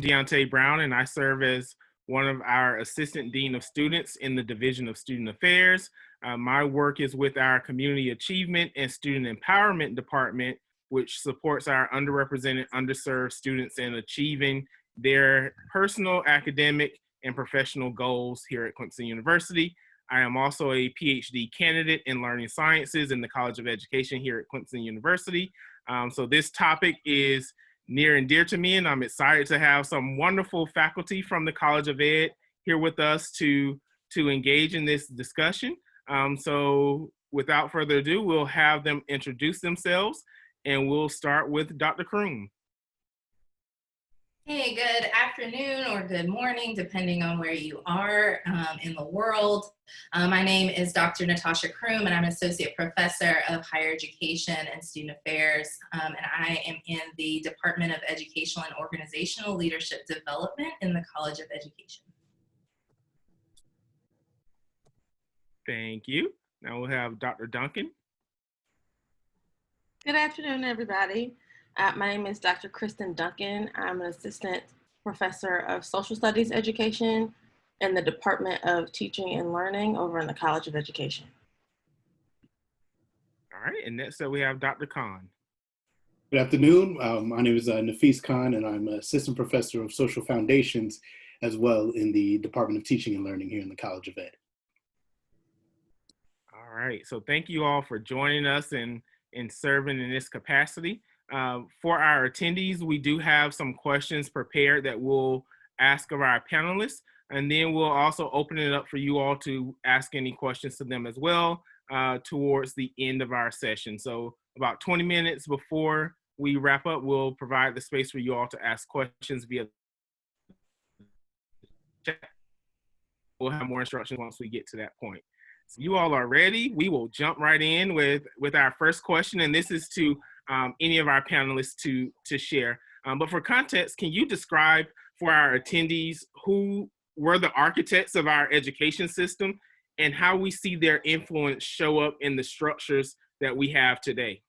Deontay Brown, and I serve as one of our Assistant Dean of Students in the Division of Student Affairs. My work is with our Community Achievement and Student Empowerment Department, which supports our underrepresented, underserved students in achieving their personal, academic, and professional goals here at Clemson University. I am also a PhD candidate in learning sciences in the College of Education here at Clemson University. So this topic is near and dear to me, and I'm excited to have some wonderful faculty from the College of Ed here with us to engage in this discussion. So without further ado, we'll have them introduce themselves, and we'll start with Dr. Kroom. Hey, good afternoon or good morning, depending on where you are in the world. My name is Dr. Natasha Kroom, and I'm an Associate Professor of Higher Education and Student Affairs, and I am in the Department of Educational and Organizational Leadership Development in the College of Education. Thank you. Now we'll have Dr. Duncan. Good afternoon, everybody. My name is Dr. Kristen Duncan. I'm an Assistant Professor of Social Studies Education in the Department of Teaching and Learning over in the College of Education. All right, and next up we have Dr. Khan. Good afternoon. My name is Nafis Khan, and I'm an Assistant Professor of Social Foundations as well in the Department of Teaching and Learning here in the College of Ed. All right, so thank you all for joining us and serving in this capacity. For our attendees, we do have some questions prepared that we'll ask of our panelists, and then we'll also open it up for you all to ask any questions to them as well towards the end of our session. So about 20 minutes before we wrap up, we'll provide the space for you all to ask questions via chat. We'll have more instructions once we get to that point. So you all are ready. We will jump right in with our first question, and this is to any of our panelists to share. But for context, can you describe for our attendees who were the architects of our education system and how we see their influence show up in the structures that we have today?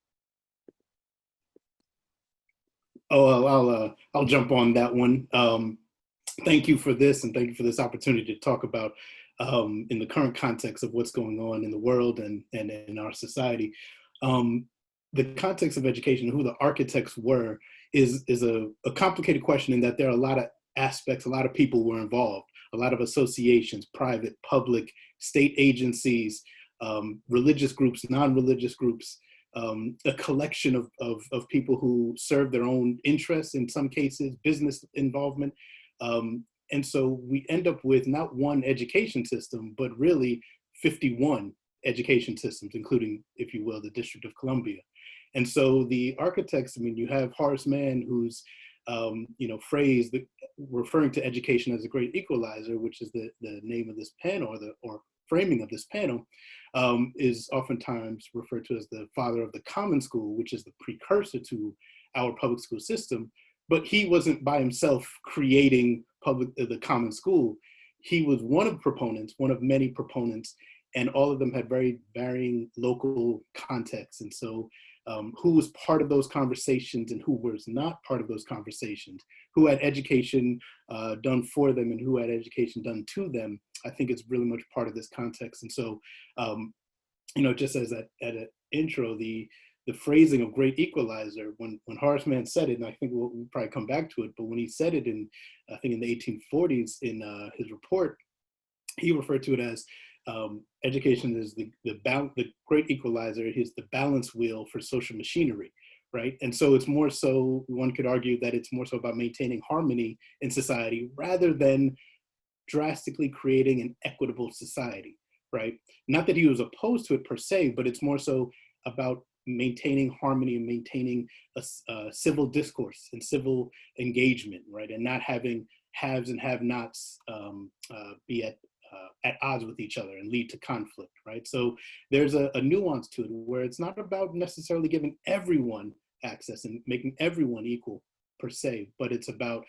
Oh, I'll jump on that one. Thank you for this, and thank you for this opportunity to talk about in the current context of what's going on in the world and in our society. The context of education, who the architects were, is a complicated question in that there are a lot of aspects, a lot of people were involved, a lot of associations, private, public, state agencies, religious groups, non-religious groups, a collection of people who serve their own interests, in some cases, business involvement. And so we end up with not one education system, but really 51 education systems, including, if you will, the District of Columbia. And so the architects, I mean, you have Horace Mann, who's, phrase referring to education as a great equalizer, which is the name of this panel, or framing of this panel, is oftentimes referred to as the father of the common school, which is the precursor to our public school system. But he wasn't by himself creating the common school. He was one of many proponents, and all of them had very varying local contexts. And so who was part of those conversations and who was not part of those conversations, who had education done for them and who had education done to them, I think it's really much part of this context. And so, just as at an intro, the phrasing of great equalizer, when Horace Mann said it, and I think we'll probably come back to it, but when he said it I think in the 1840s in his report, he referred to it as education is the great equalizer. Is the balance wheel for social machinery, right? And so it's more so, one could argue that it's more so about maintaining harmony in society rather than drastically creating an equitable society, right? Not that he was opposed to it per se, but it's more so about maintaining harmony and maintaining a civil discourse and civil engagement, right? And not having haves and have-nots be at odds with each other and lead to conflict, right? So there's a nuance to it where it's not about necessarily giving everyone access and making everyone equal per se, but it's about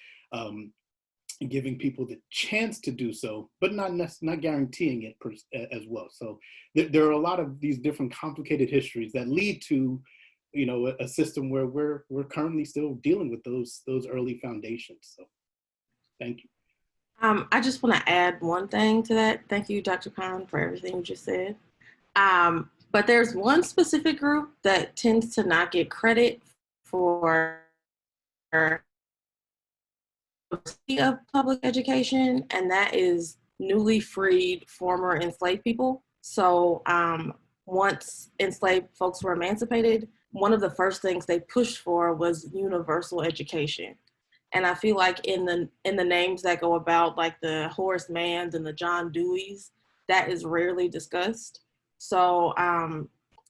giving people the chance to do so, but not guaranteeing it as well. So there are a lot of these different complicated histories that lead to, a system where we're currently still dealing with those early foundations. So Thank you. I just want to add one thing to that. Thank you, Dr. Khan, for everything you just said. But there's one specific group that tends to not get credit for of public education, and that is newly freed former enslaved people. So once enslaved folks were emancipated, one of the first things they pushed for was universal education. And I feel like in the names that go about, like the Horace Manns and the John Deweys, that is rarely discussed. So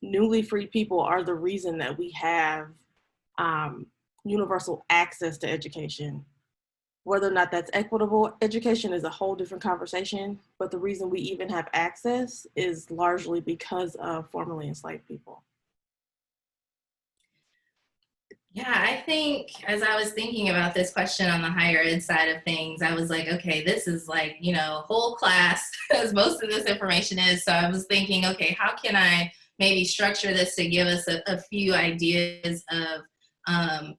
newly freed people are the reason that we have universal access to education. Whether or not that's equitable education is a whole different conversation, but the reason we even have access is largely because of formerly enslaved people. Yeah, I think as I was thinking about this question on the higher ed side of things, I was like, okay, this is like, whole class, as most of this information is. So I was thinking, okay, how can I maybe structure this to give us a few ideas of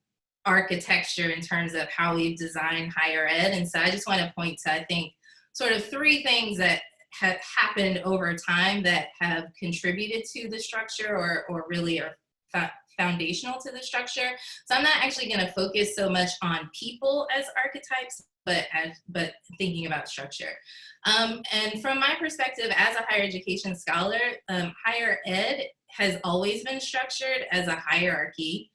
architecture in terms of how we've designed higher ed. And so I just want to point to, I think, sort of three things that have happened over time that have contributed to the structure or really are foundational to the structure. So I'm not actually going to focus so much on people as archetypes, but thinking about structure. And from my perspective as a higher education scholar, higher ed has always been structured as a hierarchy,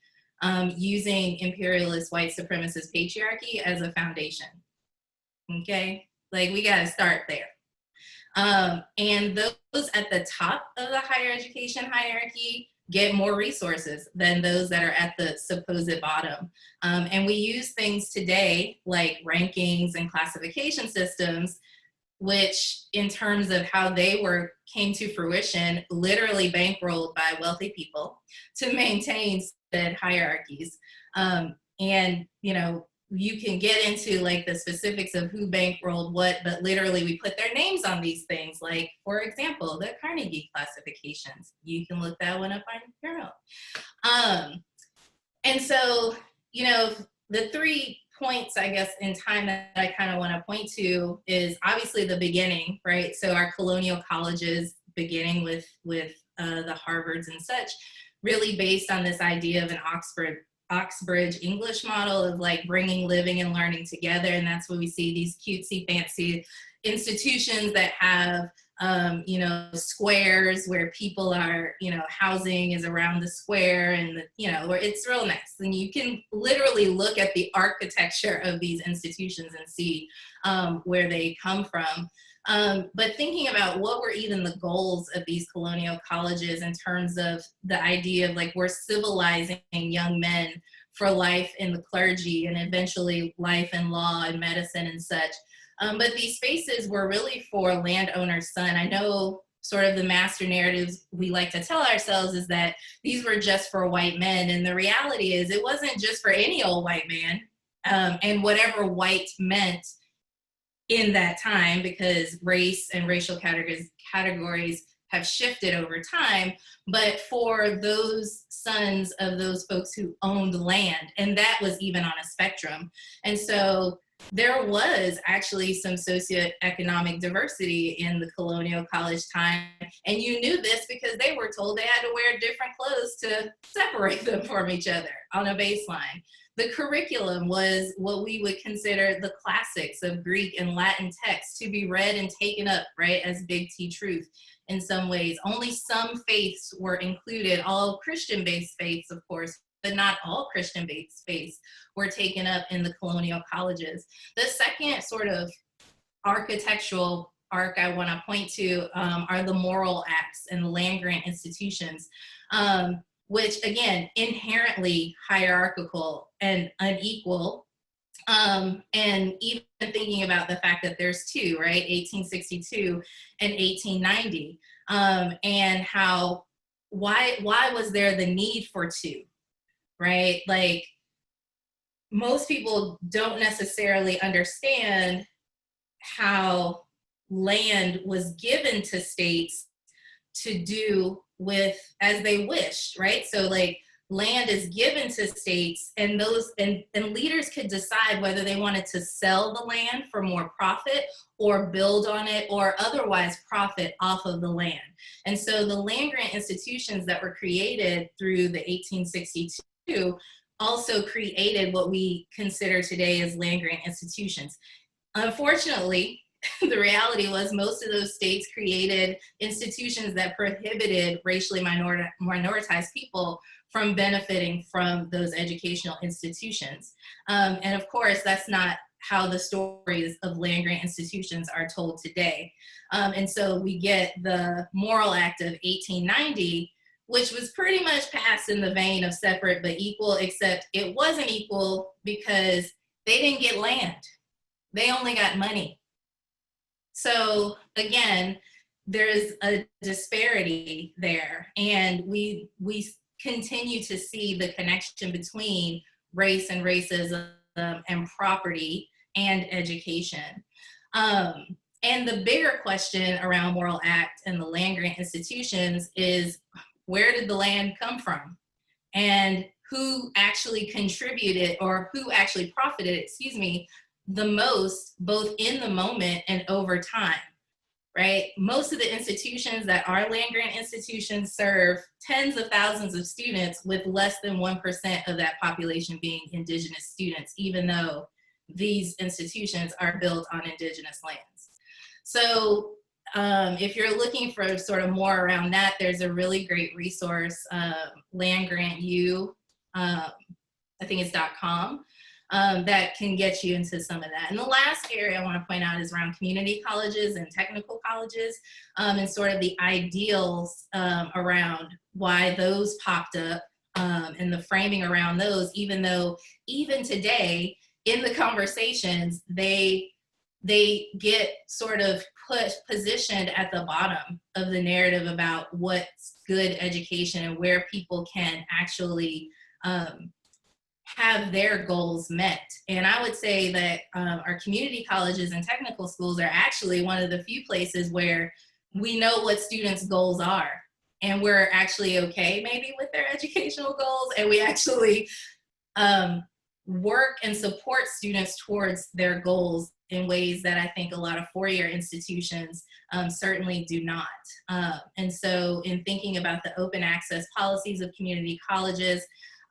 using imperialist white supremacist patriarchy as a foundation. Okay, like we got to start there. And those at the top of the higher education hierarchy get more resources than those that are at the supposed bottom. And we use things today like rankings and classification systems, which in terms of how they came to fruition, literally bankrolled by wealthy people to maintain said hierarchies. And you can get into like the specifics of who bankrolled what, but literally we put their names on these things. Like, for example, the Carnegie classifications. You can look that one up on your own. And so, the 3 points, I guess, in time that I kind of want to point to is obviously the beginning, right? So our colonial colleges, beginning with the Harvards and such, really based on this idea of an Oxbridge English model of like bringing living and learning together. And that's when we see these cutesy, fancy institutions that have, squares where people are, housing is around the square and, where it's real nice. And you can literally look at the architecture of these institutions and see where they come from. But thinking about what were even the goals of these colonial colleges in terms of the idea of like we're civilizing young men for life in the clergy and eventually life in law and medicine and such. But these spaces were really for landowner's son. I know sort of the master narratives we like to tell ourselves is that these were just for white men. And the reality is it wasn't just for any old white man. And whatever white meant in that time, because race and racial categories have shifted over time, but for those sons of those folks who owned land, and that was even on a spectrum. And so there was actually some socioeconomic diversity in the colonial college time, and you knew this because they were told they had to wear different clothes to separate them from each other on a baseline. The curriculum was what we would consider the classics of Greek and Latin texts to be read and taken up, right, as big T truth in some ways. Only some faiths were included, all Christian-based faiths, of course, but not all Christian-based faiths were taken up in the colonial colleges. The second sort of architectural arc I want to point to are the moral acts and the land-grant institutions, which again, inherently hierarchical and unequal. And even thinking about the fact that there's two, right, 1862 and 1890, and how, why was there the need for two, right? Like, most people don't necessarily understand how land was given to states to do with as they wished, right? So like land is given to states, and those and leaders could decide whether they wanted to sell the land for more profit or build on it or otherwise profit off of the land. And so the land grant institutions that were created through the 1862 also created what we consider today as land grant institutions. Unfortunately, the reality was most of those states created institutions that prohibited racially minoritized people from benefiting from those educational institutions. And of course, that's not how the stories of land grant institutions are told today. And so we get the Morrill Act of 1890, which was pretty much passed in the vein of separate but equal, except it wasn't equal because they didn't get land. They only got money. So again, there's a disparity there, and we continue to see the connection between race and racism and property and education. And the bigger question around Morrill Act and the land grant institutions is, where did the land come from? And who actually contributed, or who actually profited, the most, both in the moment and over time, right? Most of the institutions that are land grant institutions serve tens of thousands of students, with less than 1% of that population being Indigenous students, even though these institutions are built on Indigenous lands. So if you're looking for sort of more around that, there's a really great resource, Land Grant U, I think it's .com, that can get you into some of that. And the last area I want to point out is around community colleges and technical colleges, and sort of the ideals around why those popped up, and the framing around those, even though even today in the conversations, they get sort of positioned at the bottom of the narrative about what's good education and where people can actually have their goals met. And I would say that our community colleges and technical schools are actually one of the few places where we know what students' goals are, and we're actually okay maybe with their educational goals, and we actually work and support students towards their goals in ways that I think a lot of four-year institutions certainly do not. And so in thinking about the open access policies of community colleges,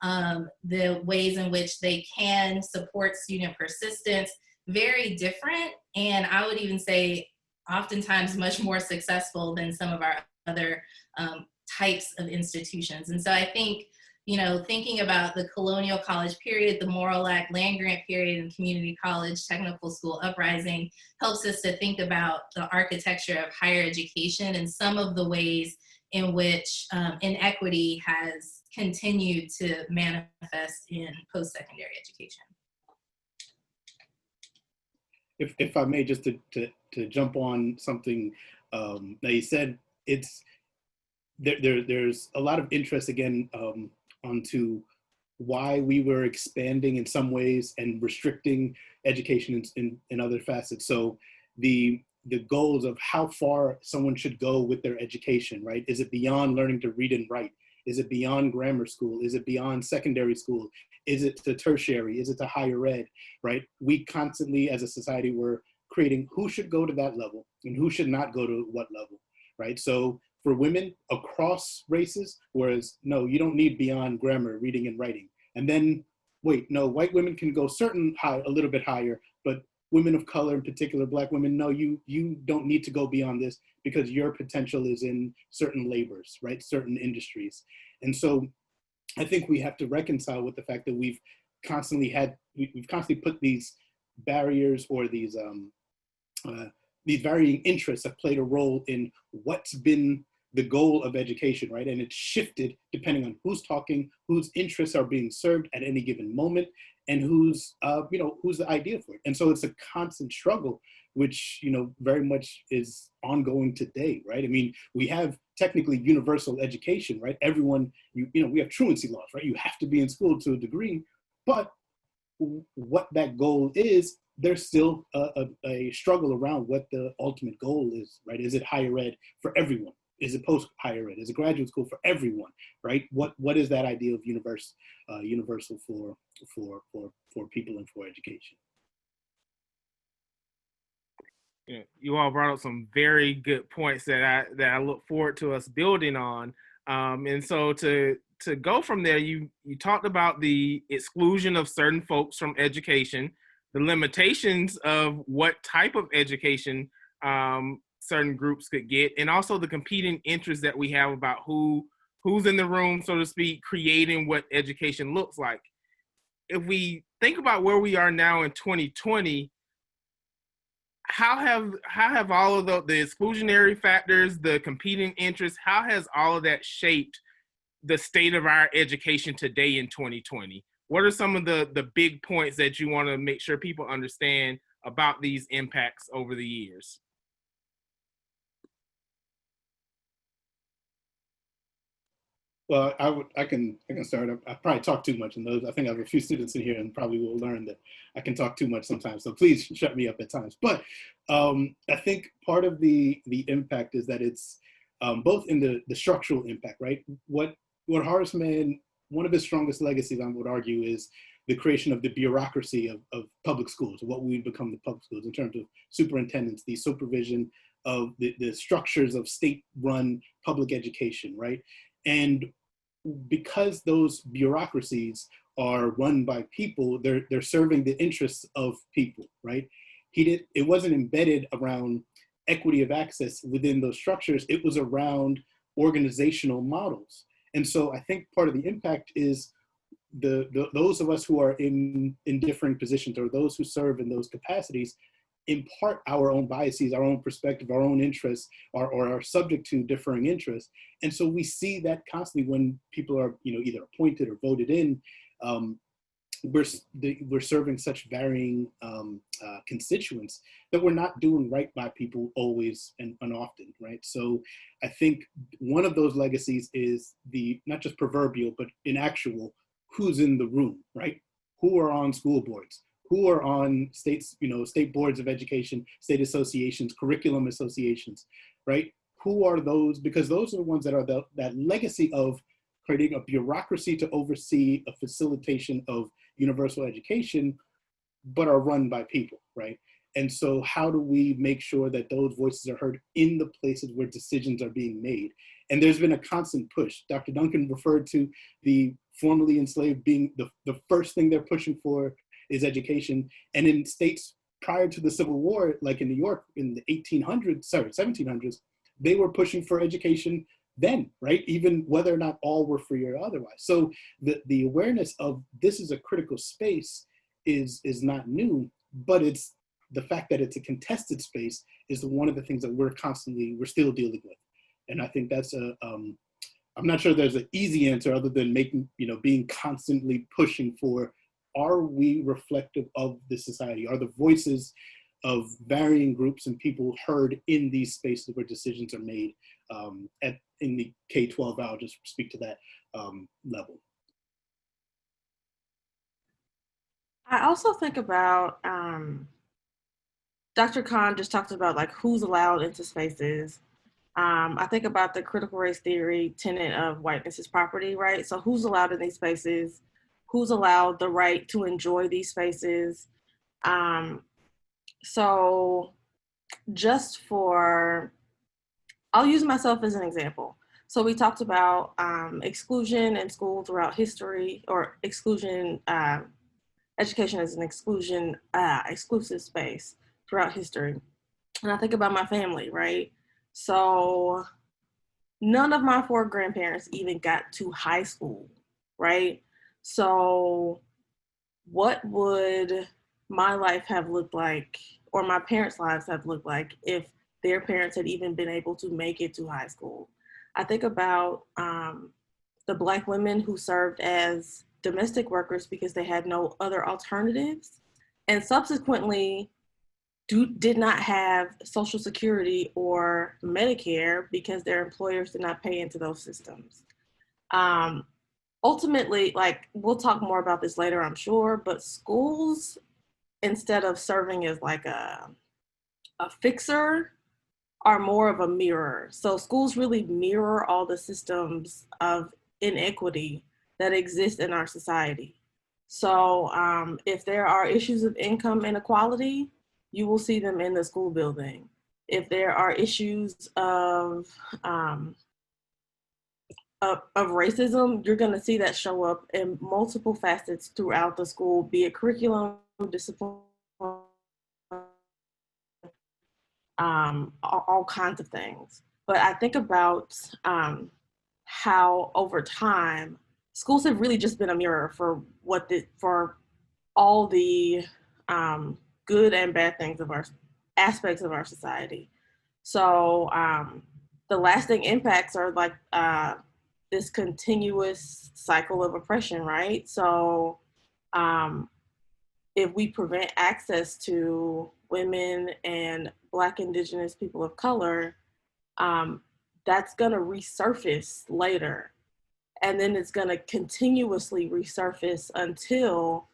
the ways in which they can support student persistence, very different, and I would even say oftentimes much more successful than some of our other types of institutions. And so I think, you know, thinking about the colonial college period, the Morrill Act, land grant period, and community college technical school uprising helps us to think about the architecture of higher education and some of the ways in which inequity has continued to manifest in post-secondary education. If I may, just to jump on something that you said, there's a lot of interest again onto why we were expanding in some ways and restricting education in other facets. So the goals of how far someone should go with their education, right? Is it beyond learning to read and write? Is it beyond grammar school? Is it beyond secondary school? Is it to tertiary? Is it to higher ed, right? We constantly as a society were creating who should go to that level and who should not go to what level, right? So for women across races, whereas no, you don't need beyond grammar, reading and writing. And then, wait, no, white women can go a little bit higher, but women of color, in particular Black women, no, you don't need to go beyond this because your potential is in certain labors, right? Certain industries. And so I think we have to reconcile with the fact that we've constantly put these barriers or these varying interests have played a role in what's been the goal of education, right? And it's shifted depending on who's talking, whose interests are being served at any given moment, and who's the idea for it. And so it's a constant struggle, which, very much is ongoing today, right? I mean, we have technically universal education, right? Everyone, we have truancy laws, right? You have to be in school to a degree, but what that goal is, there's still a struggle around what the ultimate goal is, right? Is it higher ed for everyone, is it post higher ed? Is it graduate school for everyone, right? What is that idea of universal for people and for education? You all brought up some very good points that I look forward to us building on. And so to go from there, you talked about the exclusion of certain folks from education, the limitations of what type of education certain groups could get, and also the competing interests that we have about who's in the room, so to speak, creating what education looks like. If we think about where we are now in 2020, how have all of the exclusionary factors, the competing interests, how has all of that shaped the state of our education today in 2020? What are some of the big points that you want to make sure people understand about these impacts over the years? Well, I can start. I probably talk too much, and those I think I have a few students in here, and probably will learn that I can talk too much sometimes. So please shut me up at times. But I think part of the impact is that it's both in the structural impact, right? What Horace Mann, one of his strongest legacies, I would argue, is the creation of the bureaucracy of public schools, what we've become the public schools in terms of superintendents, the supervision of the structures of state-run public education, right? And because those bureaucracies are run by people, they're serving the interests of people, right? It wasn't embedded around equity of access within those structures. It was around organizational models. And so I think part of the impact is those of us who are in differing positions, or those who serve in those capacities, impart our own biases, our own perspective, our own interests, or are subject to differing interests. And so we see that constantly when people are, either appointed or voted in. We're serving such varying constituents that we're not doing right by people always and often, right? So I think one of those legacies is the not just proverbial, but in actual, who's in the room, right? Who are on school boards? Who are on states, state boards of education, state associations, curriculum associations, right? Who are those? Because those are the ones that are that legacy of creating a bureaucracy to oversee a facilitation of universal education, but are run by people, right? And so how do we make sure that those voices are heard in the places where decisions are being made? And there's been a constant push. Dr. Duncan referred to the formerly enslaved being the first thing they're pushing for is education. And in states prior to the Civil War, like in New York in the 1700s, they were pushing for education then, right? Even whether or not all were free or otherwise. So the awareness of this is a critical space is not new, but it's the fact that it's a contested space is one of the things that we're still dealing with. And I think that's I'm not sure there's an easy answer other than being constantly pushing for, are we reflective of the society? Are the voices of varying groups and people heard in these spaces where decisions are made in the K-12? I'll just speak to that level. I also think about, Dr. Khan just talked about like who's allowed into spaces. I think about the critical race theory tenet of whiteness is property, right? So who's allowed in these spaces? Who's allowed the right to enjoy these spaces? So just I'll use myself as an example. So we talked about exclusion in school throughout history, or exclusion, education as an exclusive space throughout history. And I think about my family, right? So none of my 4 grandparents even got to high school, right? So what would my life have looked like, or my parents' lives have looked like, if their parents had even been able to make it to high school? I think about the Black women who served as domestic workers because they had no other alternatives, and subsequently did not have Social Security or Medicare because their employers did not pay into those systems. Ultimately, like, we'll talk more about this later, I'm sure, but schools, instead of serving as like a fixer, are more of a mirror. So schools really mirror all the systems of inequity that exist in our society. So if there are issues of income inequality, you will see them in the school building. If there are issues of racism, you're going to see that show up in multiple facets throughout the school, be it curriculum, discipline, all kinds of things. But I think about how over time, schools have really just been a mirror for for all the good and bad things of our aspects of our society. So the lasting impacts are like this continuous cycle of oppression, right? So if we prevent access to women and Black, Indigenous people of color, that's gonna resurface later. And then it's gonna continuously resurface until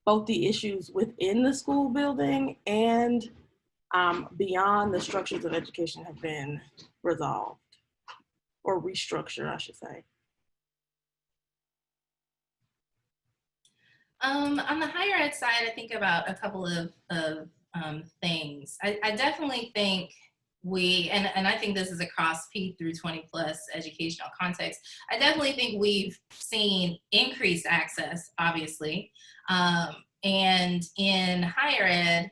both the issues within the school building and beyond the structures of education have been resolved, or restructured, I should say. On the higher ed side, I think about a couple of things. I definitely think and I think this is across P through 20 plus educational context, I definitely think we've seen increased access, obviously. And in higher ed,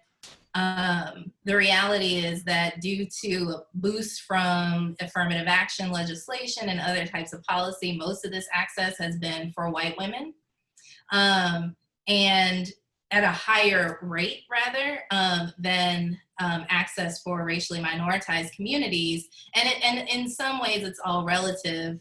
the reality is that due to a boost from affirmative action legislation and other types of policy, most of this access has been for white women. And at a higher rate, rather, than access for racially minoritized communities. And in some ways, it's all relative.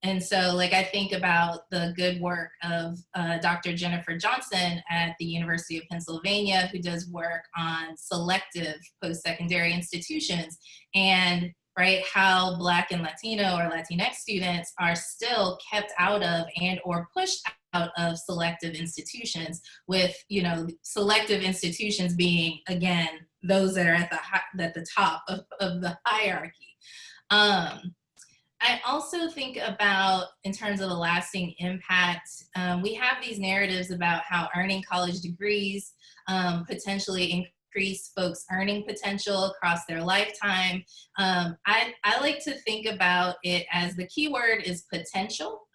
And so, like, I think about the good work of Dr. Jennifer Johnson at the University of Pennsylvania, who does work on selective post-secondary institutions, and right, how Black and Latino or Latinx students are still kept out of and or pushed out of selective institutions, with, you know, selective institutions being, again, those that are at the top of the hierarchy. I also think about, in terms of the lasting impact, we have these narratives about how earning college degrees potentially increase folks' earning potential across their lifetime. I like to think about it as the key word is potential.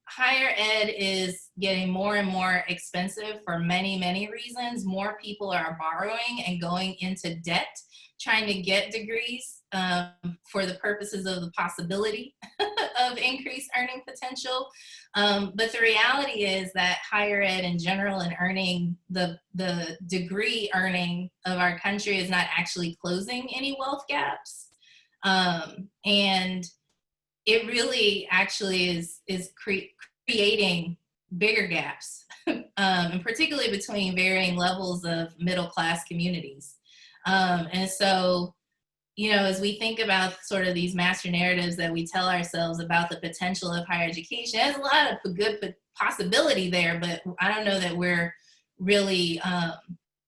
Higher ed is getting more and more expensive for many, many reasons. More people are borrowing and going into debt, trying to get degrees for the purposes of the possibility of increased earning potential. But the reality is that higher ed in general and earning, the degree earning of our country is not actually closing any wealth gaps. And it really actually is creating bigger gaps, and particularly between varying levels of middle class communities. And so, you know, as we think about sort of these master narratives that we tell ourselves about the potential of higher education, there's a lot of good possibility there, but I don't know that we're really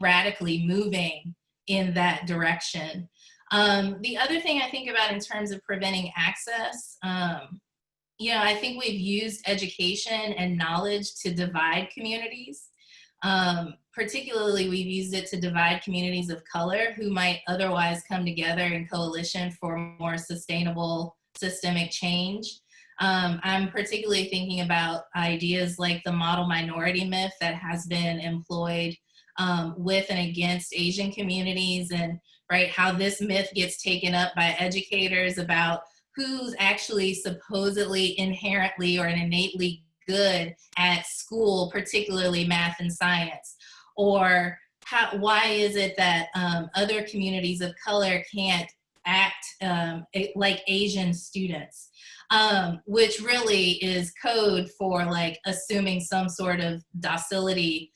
radically moving in that direction. The other thing I think about in terms of preventing access, you know, I think we've used education and knowledge to divide communities. Particularly, we've used it to divide communities of color who might otherwise come together in coalition for more sustainable systemic change. I'm particularly thinking about ideas like the model minority myth that has been employed with and against Asian communities, and right, how this myth gets taken up by educators about who's actually supposedly inherently or innately good at school, particularly math and science, or why is it that other communities of color can't act like Asian students, which really is code for like assuming some sort of docility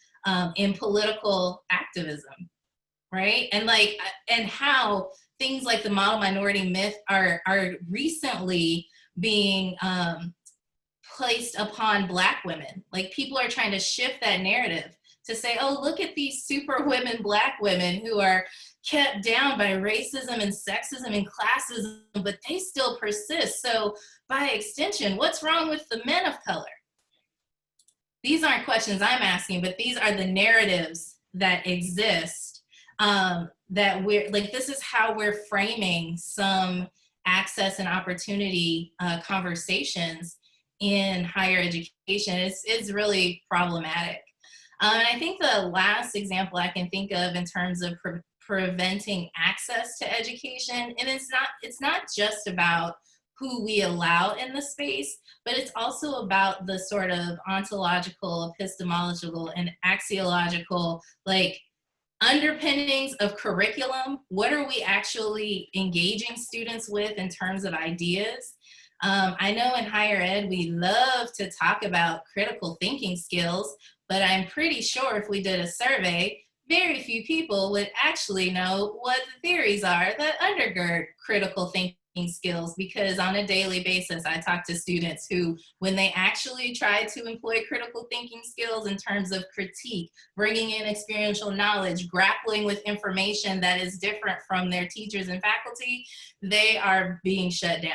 in political activism, right? And like, and how things like the model minority myth are recently being placed upon Black women. Like, people are trying to shift that narrative to say, oh, look at these super women, Black women who are kept down by racism and sexism and classism, but they still persist. So by extension, what's wrong with the men of color? These aren't questions I'm asking, but these are the narratives that exist, that we're like, this is how we're framing some access and opportunity conversations in higher education. It's really problematic. And I think the last example I can think of in terms of preventing access to education, and it's not just about who we allow in the space, but it's also about the sort of ontological, epistemological, and axiological like underpinnings of curriculum. What are we actually engaging students with in terms of ideas? I know in higher ed, we love to talk about critical thinking skills, but I'm pretty sure if we did a survey, very few people would actually know what the theories are that undergird critical thinking skills, because on a daily basis, I talk to students who, when they actually try to employ critical thinking skills in terms of critique, bringing in experiential knowledge, grappling with information that is different from their teachers and faculty, they are being shut down,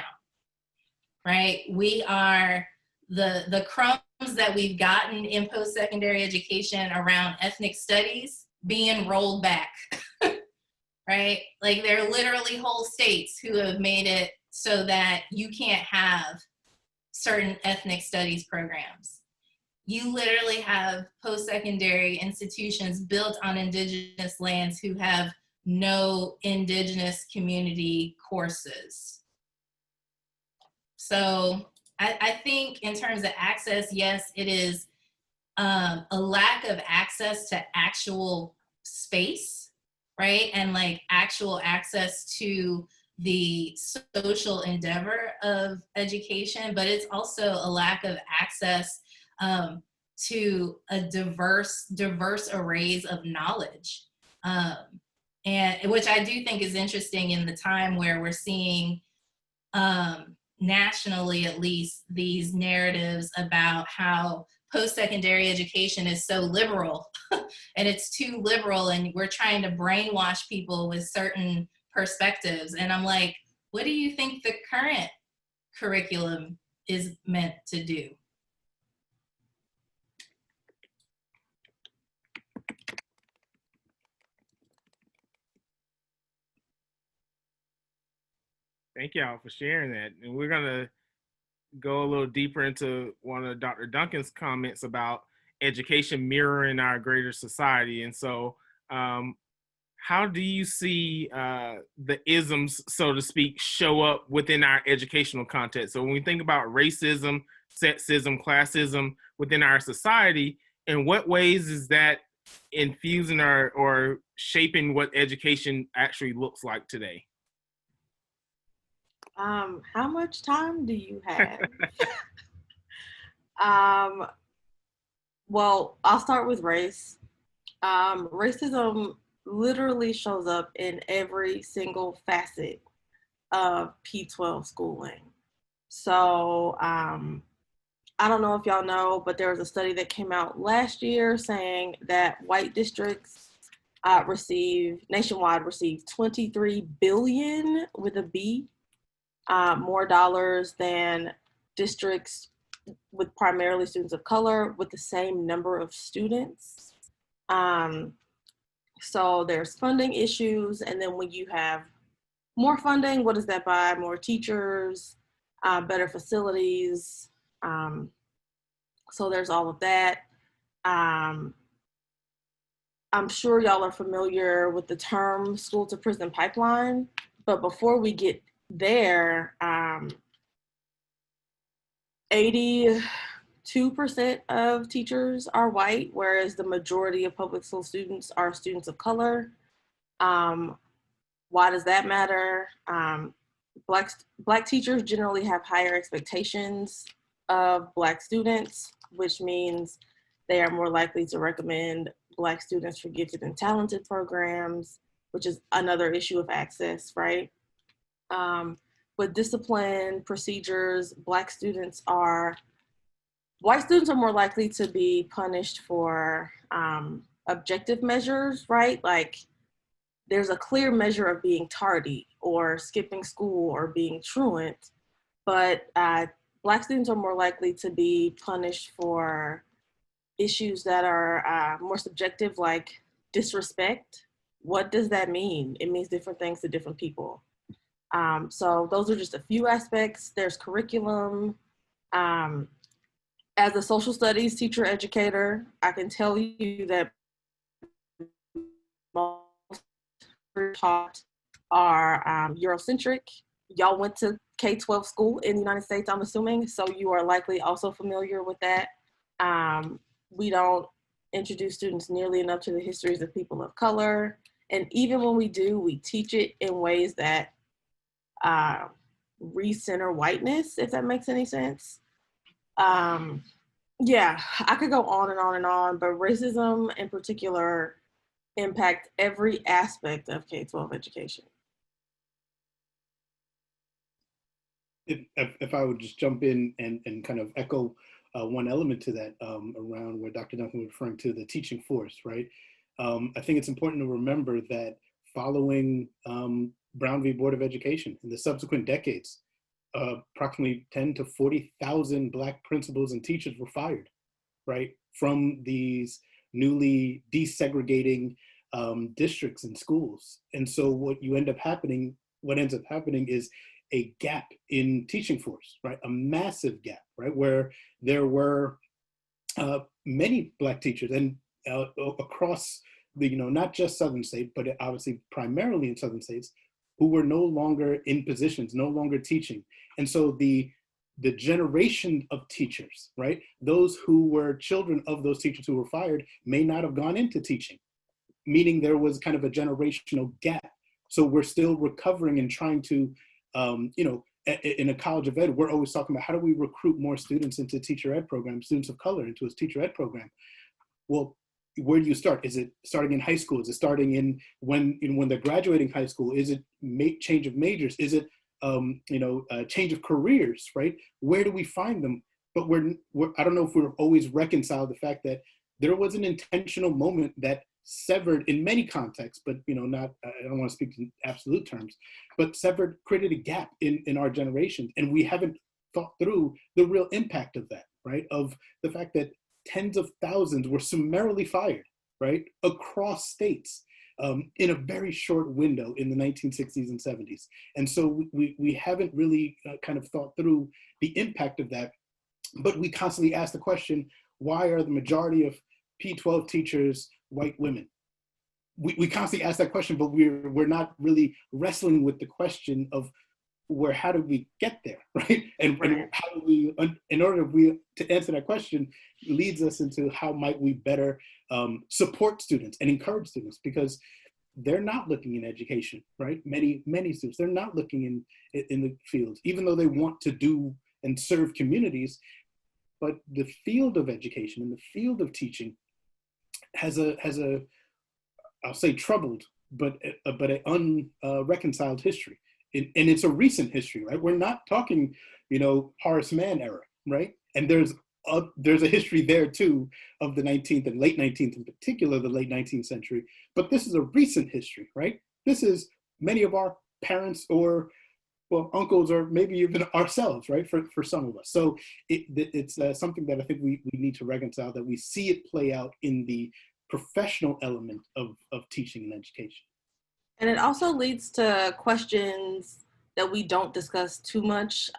right? We are the crumbs that we've gotten in post-secondary education around ethnic studies being rolled back. Right? Like there are literally whole states who have made it so that you can't have certain ethnic studies programs. You literally have post-secondary institutions built on indigenous lands who have no indigenous community courses. So I think in terms of access, yes, it is a lack of access to actual space, right? And like actual access to the social endeavor of education, but it's also a lack of access to a diverse arrays of knowledge. And which I do think is interesting in the time where we're seeing nationally, at least, these narratives about how post-secondary education is so liberal and it's too liberal and we're trying to brainwash people with certain perspectives. And I'm like, what do you think the current curriculum is meant to do? Thank y'all for sharing that. And we're gonna go a little deeper into one of Dr. Duncan's comments about education mirroring our greater society. And so how do you see the isms, so to speak, show up within our educational context? So when we think about racism, sexism, classism within our society, in what ways is that infusing or shaping what education actually looks like today? How much time do you have? Well, I'll start with race. Racism literally shows up in every single facet of P-12 schooling. So I don't know if y'all know, but there was a study that came out last year saying that white districts nationwide received 23 billion with a B, more dollars than districts with primarily students of color with the same number of students. So there's funding issues. And then when you have more funding, what does that buy? More teachers, better facilities. So there's all of that. I'm sure y'all are familiar with the term school to prison pipeline, but before we get there, 82% of teachers are white, whereas the majority of public school students are students of color. Why does that matter? Black teachers generally have higher expectations of Black students, which means they are more likely to recommend Black students for gifted and talented programs, which is another issue of access, right? With discipline procedures, white students are more likely to be punished for objective measures, right? Like there's a clear measure of being tardy or skipping school or being truant, but Black students are more likely to be punished for issues that are more subjective, like disrespect. What does that mean? It means different things to different people. So those are just a few aspects. There's curriculum. As a social studies teacher educator, I can tell you that most taught are Eurocentric. Y'all went to K-12 school in the United States, I'm assuming, so you are likely also familiar with that. We don't introduce students nearly enough to the histories of people of color. And even when we do, we teach it in ways that recenter whiteness, if that makes any sense. Yeah, I could go on and on and on, but racism in particular impacts every aspect of K-12 education. If I would just jump in and kind of echo one element to that around where Dr. Duncan was referring to the teaching force, right? I think it's important to remember that following Brown v. Board of Education in the subsequent decades, approximately 10 to 40,000 Black principals and teachers were fired, right? From these newly desegregating districts and schools. And so what ends up happening is a gap in teaching force, right? A massive gap, right? Where there were many Black teachers and across the, not just Southern states, but obviously primarily in Southern states, who were no longer in positions, no longer teaching. And so the generation of teachers, right? Those who were children of those teachers who were fired may not have gone into teaching, meaning there was kind of a generational gap. So we're still recovering and trying to, in a college of ed, we're always talking about how do we recruit more students into teacher ed programs, students of color into a teacher ed program. Well, where do you start? Is it starting in high school? Is it starting in when they're graduating high school? Is it change of majors? Is it a change of careers, right? Where do we find them? But I don't know if we're always reconciled the fact that there was an intentional moment that severed in many contexts, but I don't want to speak in absolute terms, but created a gap in our generation. And we haven't thought through the real impact of that, right? Of the fact that tens of thousands were summarily fired, right? Across states in a very short window in the 1960s and 70s. And so we haven't really kind of thought through the impact of that, but we constantly ask the question, why are the majority of P-12 teachers white women? We constantly ask that question, but we're not really wrestling with the question of how do we get there, right? And how do we, in order to answer that question, leads us into how might we better support students and encourage students, because they're not looking in education, right? Many students, they're not looking in the fields, even though they want to do and serve communities. But the field of education and the field of teaching has a I'll say troubled, but an unreconciled history. And it's a recent history, right? We're not talking, Horace Mann era, right? And there's a history there too of the 19th and late 19th, in particular the late 19th century. But this is a recent history, right? This is many of our parents or uncles or maybe even ourselves, right? For some of us. So it's something that I think we need to reconcile, that we see it play out in the professional element of teaching and education. And it also leads to questions that we don't discuss too much.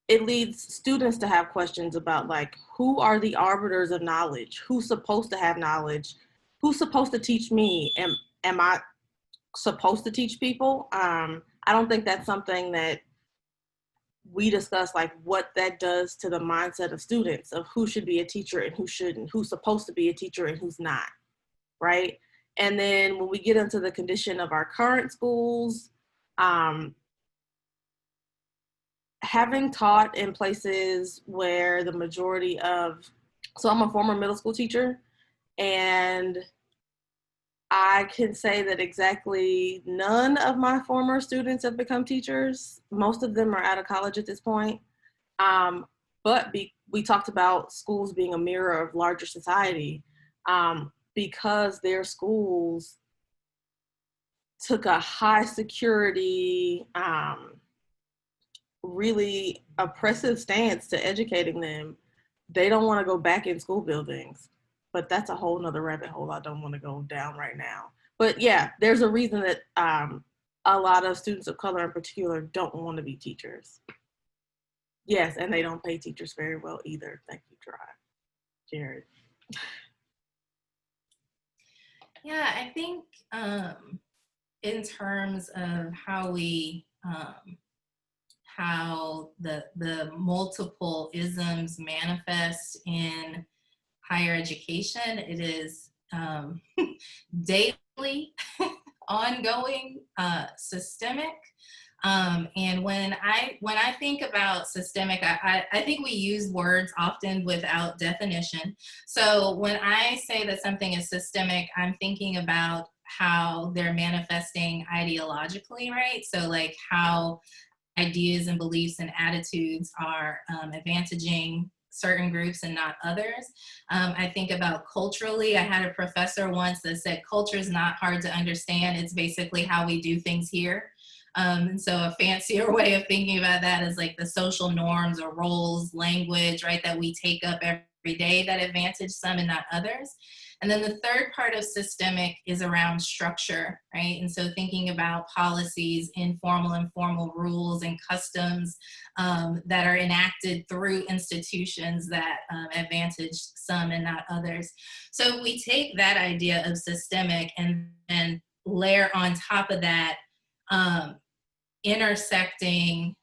It leads students to have questions about, like, who are the arbiters of knowledge? Who's supposed to have knowledge? Who's supposed to teach me? Am I supposed to teach people? I don't think that's something that we discuss, like what that does to the mindset of students, of who should be a teacher and who shouldn't, who's supposed to be a teacher and who's not, right? And then when we get into the condition of our current schools, having taught in places where the majority so I'm a former middle school teacher, and I can say that exactly none of my former students have become teachers. Most of them are out of college at this point. But we talked about schools being a mirror of larger society. Because their schools took a high security, really oppressive stance to educating them, they don't want to go back in school buildings. But that's a whole nother rabbit hole I don't want to go down right now. But yeah, there's a reason that a lot of students of color in particular don't want to be teachers. Yes, and they don't pay teachers very well either. Thank you, Jared. Yeah, I think in terms of how we, how the multiple isms manifest in higher education, it is daily, ongoing, systemic. And when I think about systemic, I think we use words often without definition. So when I say that something is systemic, I'm thinking about how they're manifesting ideologically, right? So like how ideas and beliefs and attitudes are advantaging certain groups and not others. I think about culturally. I had a professor once that said culture is not hard to understand. It's basically how we do things here. And so a fancier way of thinking about that is like the social norms or roles, language, right, that we take up every day that advantage some and not others. And then the third part of systemic is around structure, right? And so thinking about policies, informal and formal rules and customs that are enacted through institutions that advantage some and not others. So we take that idea of systemic and layer on top of that intersecting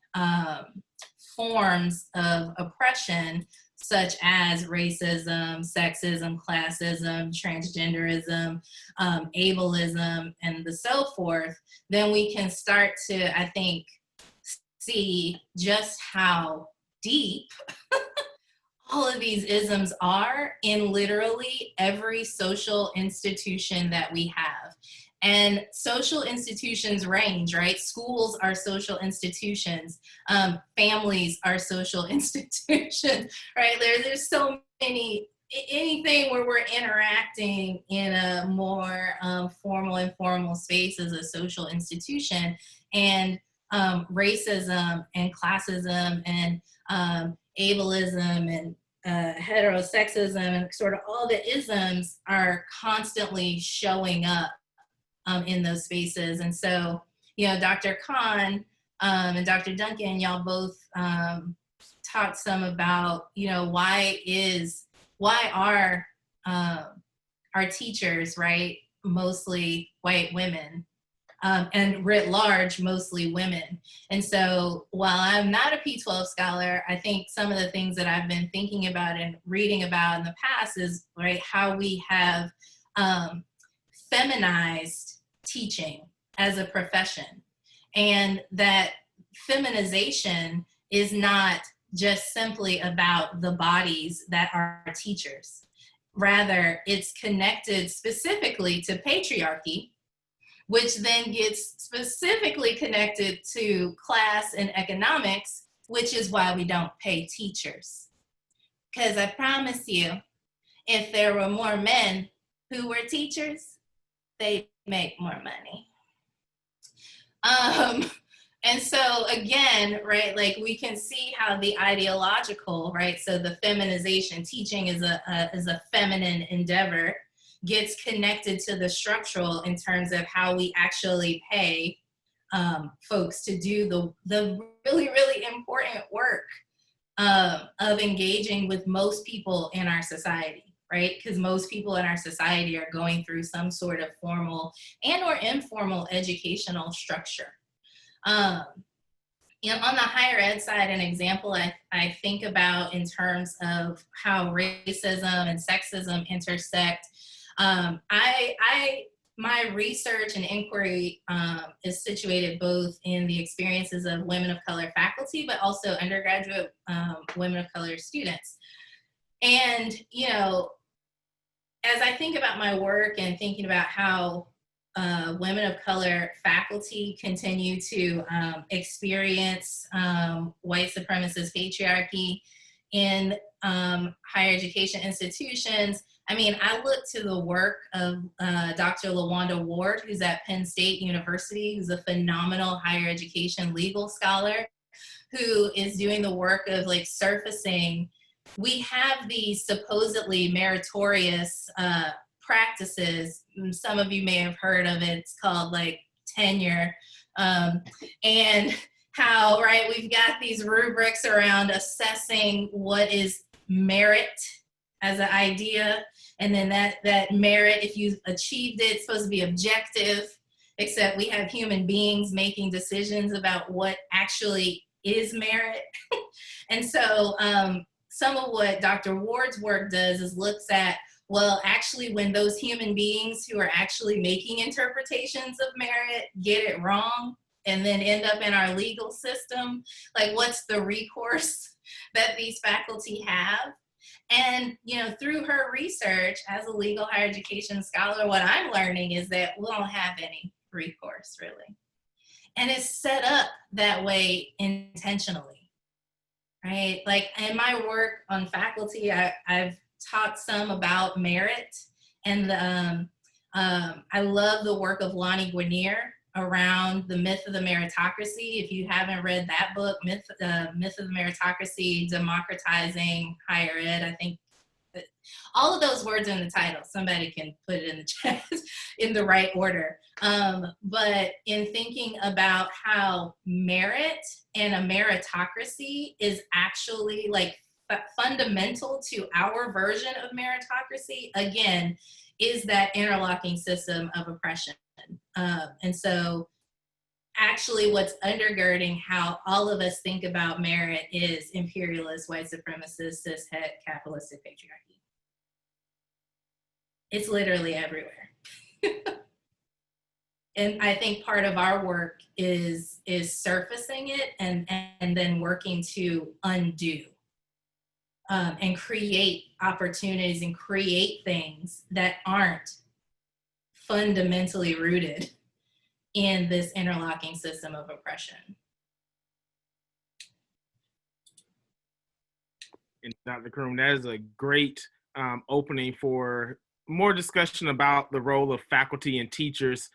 forms of oppression such as racism, sexism, classism, transgenderism, ableism, and the so forth, then we can start to, I think, see just how deep all of these isms are in literally every social institution that we have. And social institutions range, right? Schools are social institutions. Families are social institutions, right? There's so many, anything where we're interacting in a more formal, informal space as a social institution. And racism and classism and ableism and heterosexism and sort of all the isms are constantly showing up in those spaces. And so, you know, Dr. Khan and Dr. Duncan, y'all both talked some about, you know, why are our teachers, right, mostly white women, and writ large, mostly women. And so while I'm not a P12 scholar, I think some of the things that I've been thinking about and reading about in the past is, right, how we have feminized teaching as a profession. And that feminization is not just simply about the bodies that are teachers. Rather, it's connected specifically to patriarchy, which then gets specifically connected to class and economics, which is why we don't pay teachers. Because I promise you, if there were more men who were teachers, they'd make more money. And so again, right, like we can see how the ideological, right, so the feminization, teaching is a feminine endeavor, gets connected to the structural in terms of how we actually pay folks to do the really, really important work of engaging with most people in our society, right? Because most people in our society are going through some sort of formal and or informal educational structure. You know, on the higher ed side, an example I think about in terms of how racism and sexism intersect. My research and inquiry is situated both in the experiences of women of color faculty, but also undergraduate women of color students. And, you know, as I think about my work and thinking about how women of color faculty continue to experience white supremacist patriarchy in higher education institutions, I mean, I look to the work of Dr. LaWanda Ward, who's at Penn State University, who's a phenomenal higher education legal scholar, who is doing the work of like surfacing. We have these supposedly meritorious practices. Some of you may have heard of it. It's called like tenure. And how, right, we've got these rubrics around assessing what is merit as an idea. And then that merit, if you achieved it, it's supposed to be objective, except we have human beings making decisions about what actually is merit. And so some of what Dr. Ward's work does is looks at, well, actually, when those human beings who are actually making interpretations of merit get it wrong and then end up in our legal system, like what's the recourse that these faculty have? And, you know, through her research as a legal higher education scholar, what I'm learning is that we don't have any recourse, really. And it's set up that way intentionally, right? Like in my work on faculty, I've taught some about merit, and I love the work of Lonnie Guinier around the myth of the meritocracy. If you haven't read that book, Myth of the Meritocracy, Democratizing Higher Ed, I think all of those words in the title, somebody can put it in the chat in the right order. But in thinking about how merit and a meritocracy is actually like fundamental to our version of meritocracy, again, is that interlocking system of oppression. And so actually what's undergirding how all of us think about merit is imperialist, white supremacist, cishet, capitalistic patriarchy. It's literally everywhere. And I think part of our work is surfacing it and then working to undo and create opportunities and create things that aren't fundamentally rooted in this interlocking system of oppression. And Dr. Kroom, that is a great opening for more discussion about the role of faculty and teachers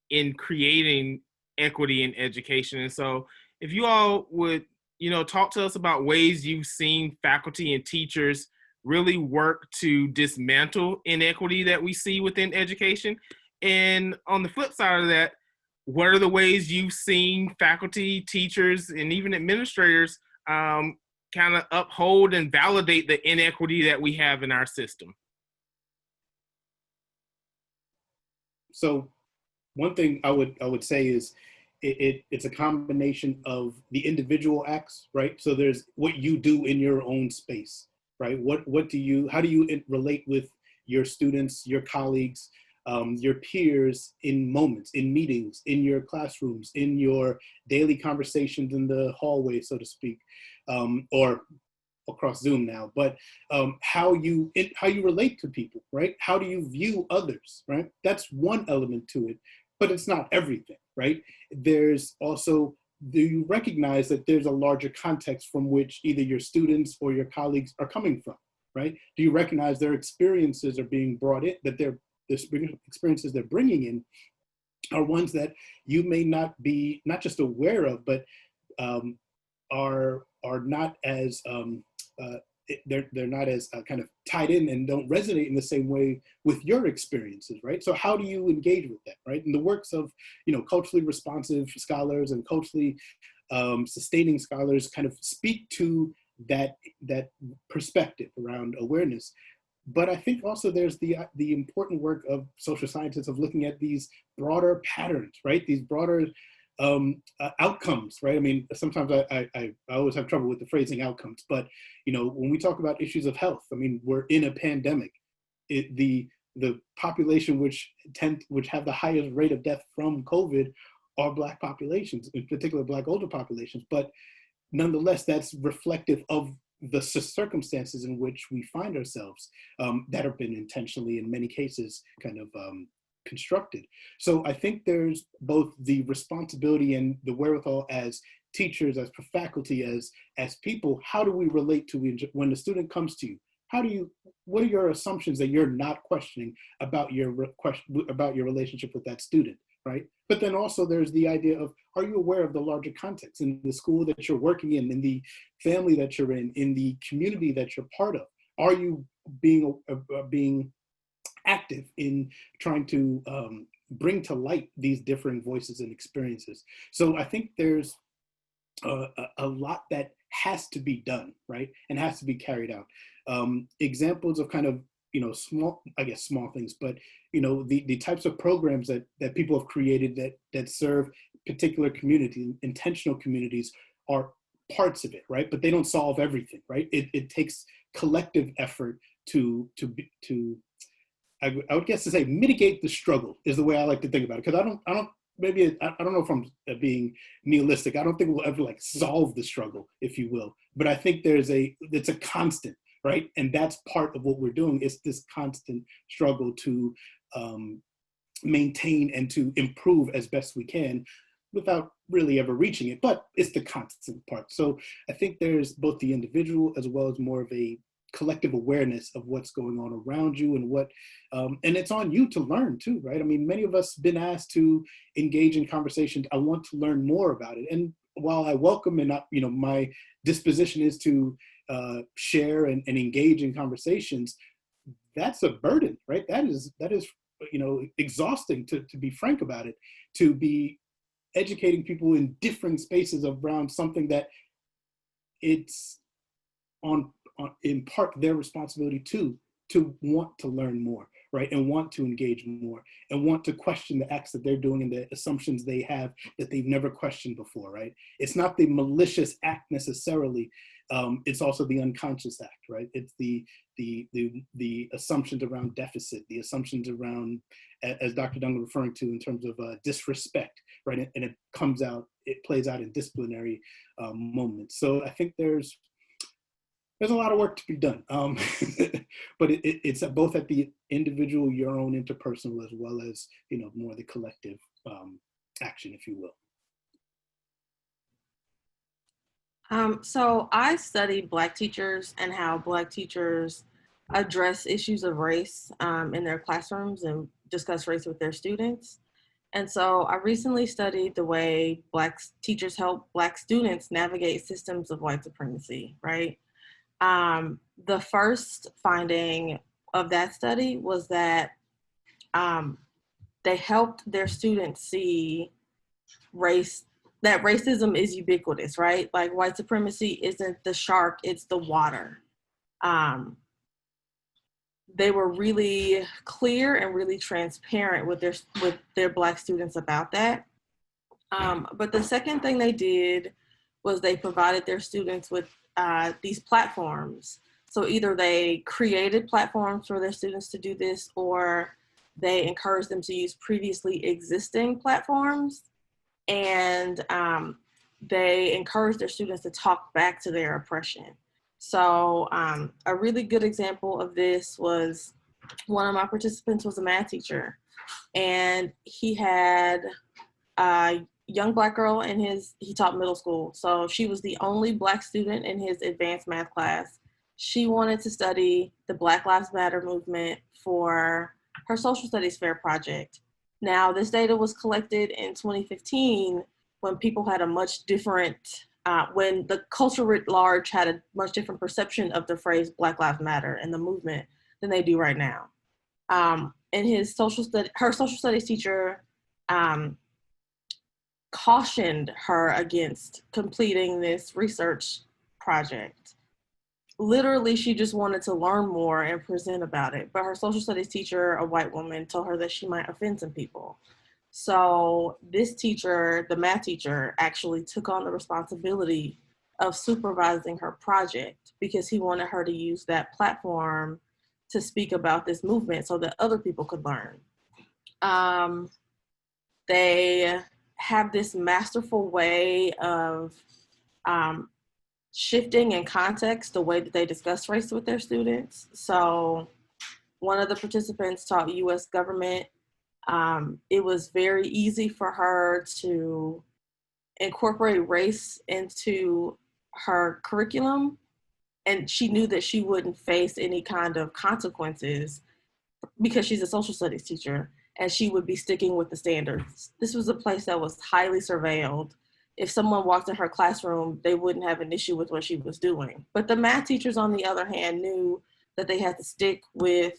in creating equity in education. And so if you all would, you know, talk to us about ways you've seen faculty and teachers really work to dismantle inequity that we see within education. And on the flip side of that, what are the ways you've seen faculty, teachers, and even administrators kind of uphold and validate the inequity that we have in our system? So one thing I would say is it's a combination of the individual acts, right? So there's what you do in your own space, right? How do you relate with your students, your colleagues, your peers in moments, in meetings, in your classrooms, in your daily conversations in the hallway, so to speak, or across Zoom now, but how you relate to people, right? How do you view others, right? That's one element to it, but it's not everything, right? There's also, do you recognize that there's a larger context from which either your students or your colleagues are coming from, right? Do you recognize their experiences are being brought in, that the experiences they're bringing in are ones that you may not be, not just aware of, but are not as, they're not as kind of tied in and don't resonate in the same way with your experiences, right? So how do you engage with that, right? In the works of, you know, culturally responsive scholars and culturally sustaining scholars kind of speak to that perspective around awareness. But I think also there's the important work of social scientists of looking at these broader patterns, right? These broader outcomes, right? I mean, sometimes I always have trouble with the phrasing outcomes, but you know, when we talk about issues of health, I mean, we're in a pandemic. The population which have the highest rate of death from COVID are Black populations, in particular Black older populations. But nonetheless, that's reflective of the circumstances in which we find ourselves that have been intentionally, in many cases, kind of constructed. So I think there's both the responsibility and the wherewithal as teachers, as faculty, as people. How do we relate to when the student comes to you? what are your assumptions that you're not questioning about about your relationship with that student, right? But then also there's the idea of, are you aware of the larger context in the school that you're working in the family that you're in the community that you're part of? Are you being active in trying to bring to light these differing voices and experiences? So I think there's a lot that has to be done, right? And has to be carried out. Examples of kind of, small things, but, the types of programs that people have created that serve particular communities, intentional communities, are parts of it, right? But they don't solve everything, right? It takes collective effort to I would guess to say mitigate the struggle is the way I like to think about it. Because I don't know if I'm being nihilistic. I don't think we'll ever like solve the struggle, if you will. But I think it's a constant, right? And that's part of what we're doing, is this constant struggle to maintain and to improve as best we can without really ever reaching it. But it's the constant part. So I think there's both the individual as well as more of a collective awareness of what's going on around you and and it's on you to learn too, right? I mean, many of us have been asked to engage in conversations. I want to learn more about it. And while I welcome and my disposition is to share and engage in conversations, that's a burden, right? That is exhausting, to be frank about it, to be educating people in different spaces around something that it's in part their responsibility to want to learn more, right? And want to engage more and want to question the acts that they're doing and the assumptions they have that they've never questioned before, right? It's not the malicious act necessarily. It's also the unconscious act, right? It's the assumptions around deficit, the assumptions around, as Dr. Dunn was referring to, in terms of disrespect, right? And it plays out in disciplinary moments. So I think there's a lot of work to be done, but it's both at the individual, your own interpersonal, as well as more the collective action, if you will. So I studied Black teachers and how Black teachers address issues of race in their classrooms and discuss race with their students. And so I recently studied the way Black teachers help Black students navigate systems of white supremacy, right? The first finding of that study was that they helped their students see that racism is ubiquitous, right? Like, white supremacy isn't the shark, it's the water. They were really clear and really transparent with their Black students about that. But the second thing they did was they provided their students with these platforms. So either they created platforms for their students to do this, or they encouraged them to use previously existing platforms. And they encouraged their students to talk back to their oppression. So a really good example of this was, one of my participants was a math teacher, and he had a young Black girl he taught middle school. So she was the only Black student in his advanced math class. She wanted to study the Black Lives Matter movement for her social studies fair project. Now, this data was collected in 2015 when people had a much different, when the culture writ large had a much different perception of the phrase Black Lives Matter and the movement than they do right now. And her social studies teacher cautioned her against completing this research project. Literally, she just wanted to learn more and present about it. But her social studies teacher, a white woman, told her that she might offend some people. So this teacher, the math teacher, actually took on the responsibility of supervising her project because he wanted her to use that platform to speak about this movement so that other people could learn. They have this masterful way of shifting in context the way that they discuss race with their students. So one of the participants taught U.S. government. It was very easy for her to incorporate race into her curriculum and she knew that she wouldn't face any kind of consequences because she's a social studies teacher, and she would be sticking with the standards. This was a place that was highly surveilled. If someone walked in her classroom, they wouldn't have an issue with what she was doing. But the math teachers, on the other hand, knew that they had to stick with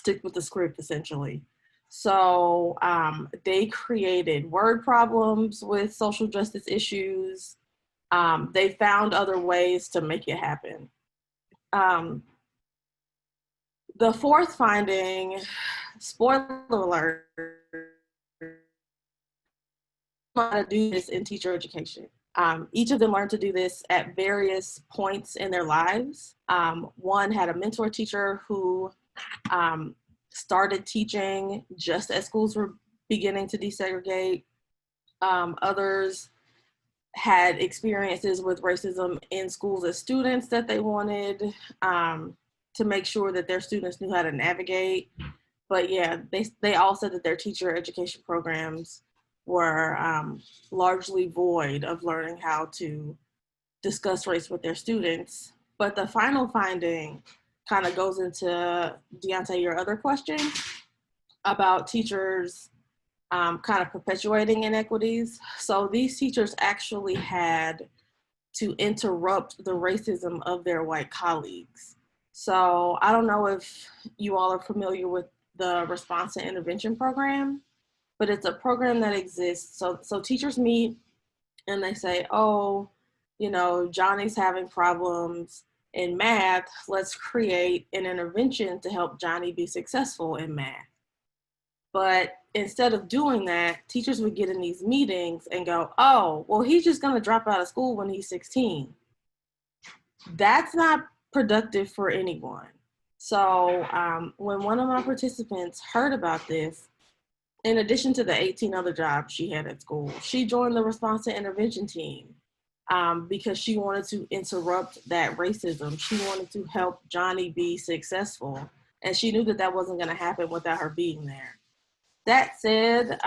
the script, essentially. So they created word problems with social justice issues. They found other ways to make it happen. The fourth finding, spoiler alert, how to do this in teacher education. Each of them learned to do this at various points in their lives. One had a mentor teacher who started teaching just as schools were beginning to desegregate. Others had experiences with racism in schools as students that they wanted to make sure that their students knew how to navigate. But yeah, they all said that their teacher education programs were largely void of learning how to discuss race with their students. But the final finding kind of goes into, Deontay, your other question about teachers kind of perpetuating inequities. So these teachers actually had to interrupt the racism of their white colleagues. So I don't know if you all are familiar with the response and intervention program, but it's a program that exists. So teachers meet and they say, oh, you know, Johnny's having problems in math. Let's create an intervention to help Johnny be successful in math. But instead of doing that, teachers would get in these meetings and go, oh, well, he's just going to drop out of school when he's 16. That's not productive for anyone. So when one of my participants heard about this, in addition to the 18 other jobs she had at school, she joined the response and intervention team because she wanted to interrupt that racism. She wanted to help Johnny be successful. And she knew that that wasn't going to happen without her being there. That said,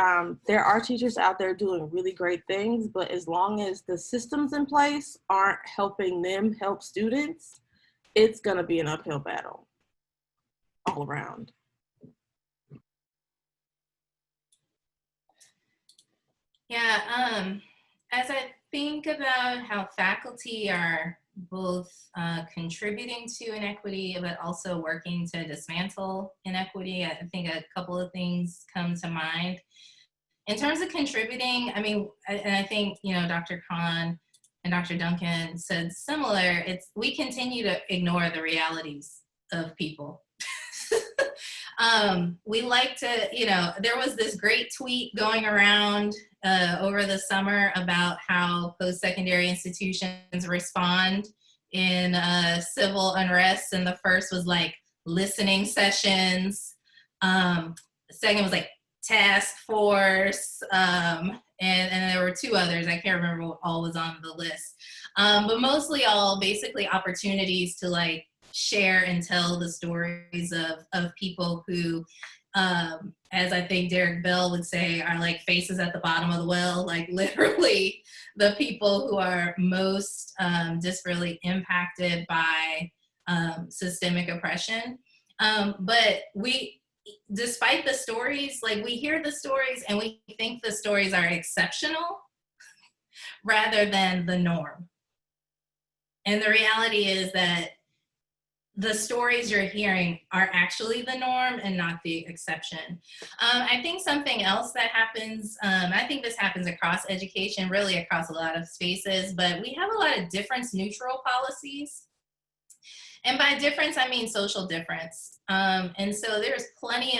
there are teachers out there doing really great things, but as long as the systems in place aren't helping them help students, it's going to be an uphill battle all around. Yeah, as I think about how faculty are both contributing to inequity, but also working to dismantle inequity, I think a couple of things come to mind. In terms of contributing, I mean, and I think, you know, Dr. Khan and Dr. Duncan said similar, we continue to ignore the realities of people. We like to, you know, there was this great tweet going around over the summer about how post-secondary institutions respond in civil unrest. And the first was like listening sessions. The second was like task force. And there were two others. I can't remember what all was on the list. But mostly all basically opportunities to like share and tell the stories of people who, as I think Derek Bell would say, are like faces at the bottom of the well, like literally the people who are most disparately impacted by systemic oppression. But despite the stories, like we hear the stories and we think the stories are exceptional rather than the norm. And the reality is that the stories you're hearing are actually the norm and not the exception. I think something else that happens, I think this happens across education, really across a lot of spaces, but we have a lot of difference neutral policies. And by difference, I mean social difference. And so there's plenty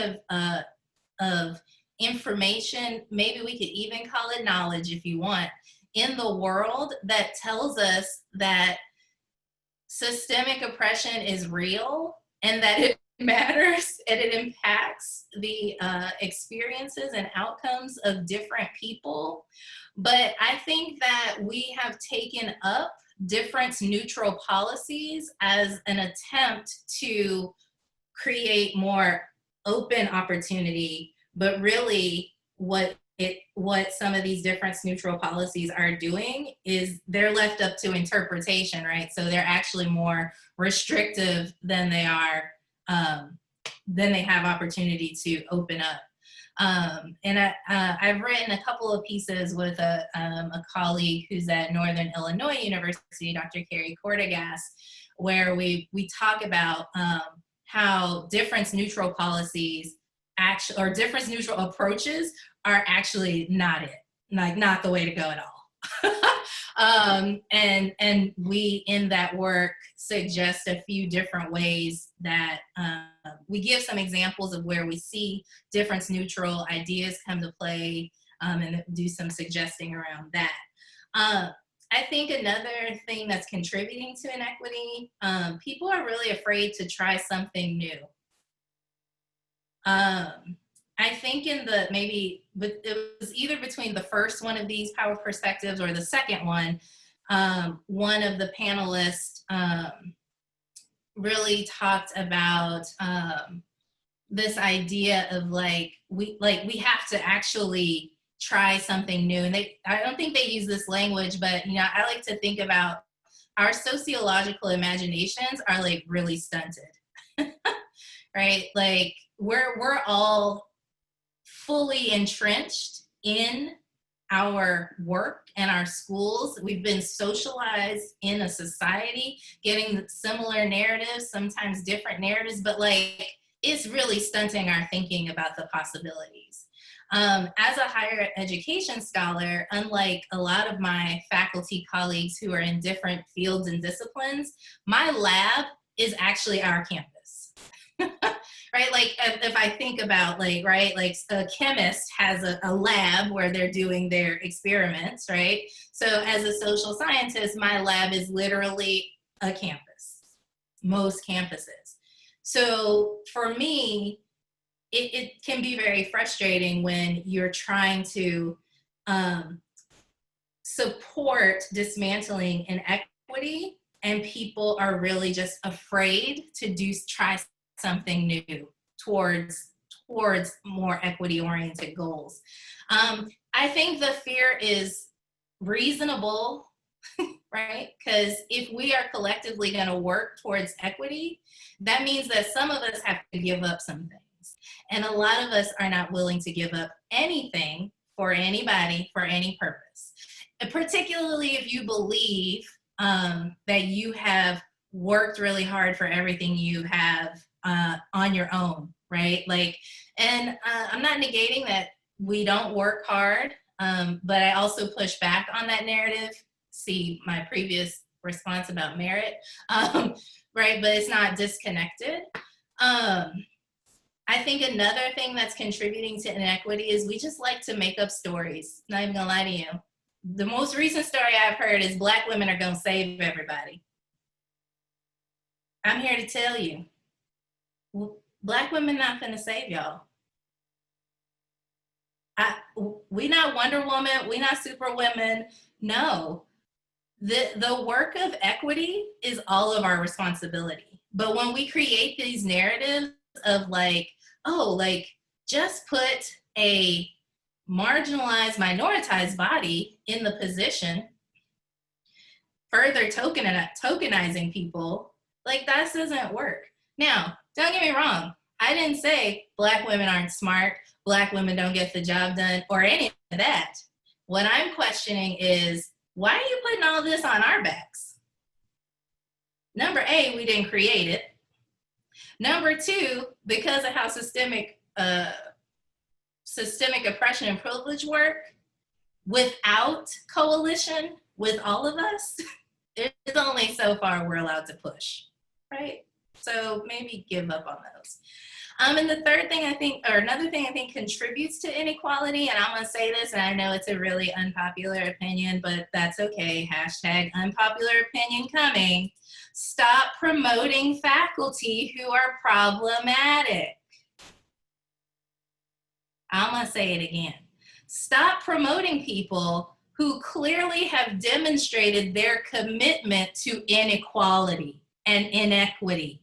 of information, maybe we could even call it knowledge if you want, in the world that tells us that systemic oppression is real and that it matters and it impacts the experiences and outcomes of different people. But I think that we have taken up difference neutral policies as an attempt to create more open opportunity, but really what what some of these difference neutral policies are doing is they're left up to interpretation, right? So they're actually more restrictive than they are, than they have opportunity to open up. I've written a couple of pieces with a colleague who's at Northern Illinois University, Dr. Carrie Cordegas, where we talk about how difference neutral policies or difference neutral approaches are actually not it, like not the way to go at all. And we in that work suggest a few different ways that we give some examples of where we see difference neutral ideas come to play, and do some suggesting around that. I think another thing that's contributing to inequity, people are really afraid to try something new. I think it was either between the first one of these power perspectives or the second one, one of the panelists really talked about this idea of we have to actually try something new. And I don't think they use this language, but I like to think about our sociological imaginations are really stunted, right? Like we're all fully entrenched in our work and our schools. We've been socialized in a society, getting similar narratives, sometimes different narratives, but it's really stunting our thinking about the possibilities. As a higher education scholar, unlike a lot of my faculty colleagues who are in different fields and disciplines, my lab is actually our campus. Right? If I think about a chemist has a lab where they're doing their experiments, right? So as a social scientist, my lab is literally a campus, most campuses. So for me, it can be very frustrating when you're trying to support dismantling inequity and people are really just afraid to try something new towards more equity-oriented goals. I think the fear is reasonable, right? Because if we are collectively going to work towards equity, that means that some of us have to give up some things. And a lot of us are not willing to give up anything for anybody for any purpose. And particularly if you believe that you have worked really hard for everything you have on your own, right? I'm not negating that we don't work hard, but I also push back on that narrative. See my previous response about merit, right? But it's not disconnected. I think another thing that's contributing to inequity is we just like to make up stories. Not even gonna lie to you. The most recent story I've heard is Black women are gonna save everybody. I'm here to tell you, Black women not gonna save y'all. We not Wonder Woman, we not Superwomen. No, the work of equity is all of our responsibility. But when we create these narratives of just put a marginalized, minoritized body in the position, further tokenizing people, that doesn't work. Now, don't get me wrong. I didn't say Black women aren't smart, Black women don't get the job done, or any of that. What I'm questioning is, why are you putting all this on our backs? Number A, we didn't create it. Number two, because of how systemic oppression and privilege work, without coalition with all of us, it's only so far we're allowed to push, right? So maybe give up on those. And the third thing another thing I think contributes to inequality, and I'm gonna say this, and I know it's a really unpopular opinion, but that's okay, hashtag unpopular opinion coming. Stop promoting faculty who are problematic. I'm gonna say it again. Stop promoting people who clearly have demonstrated their commitment to inequality and inequity.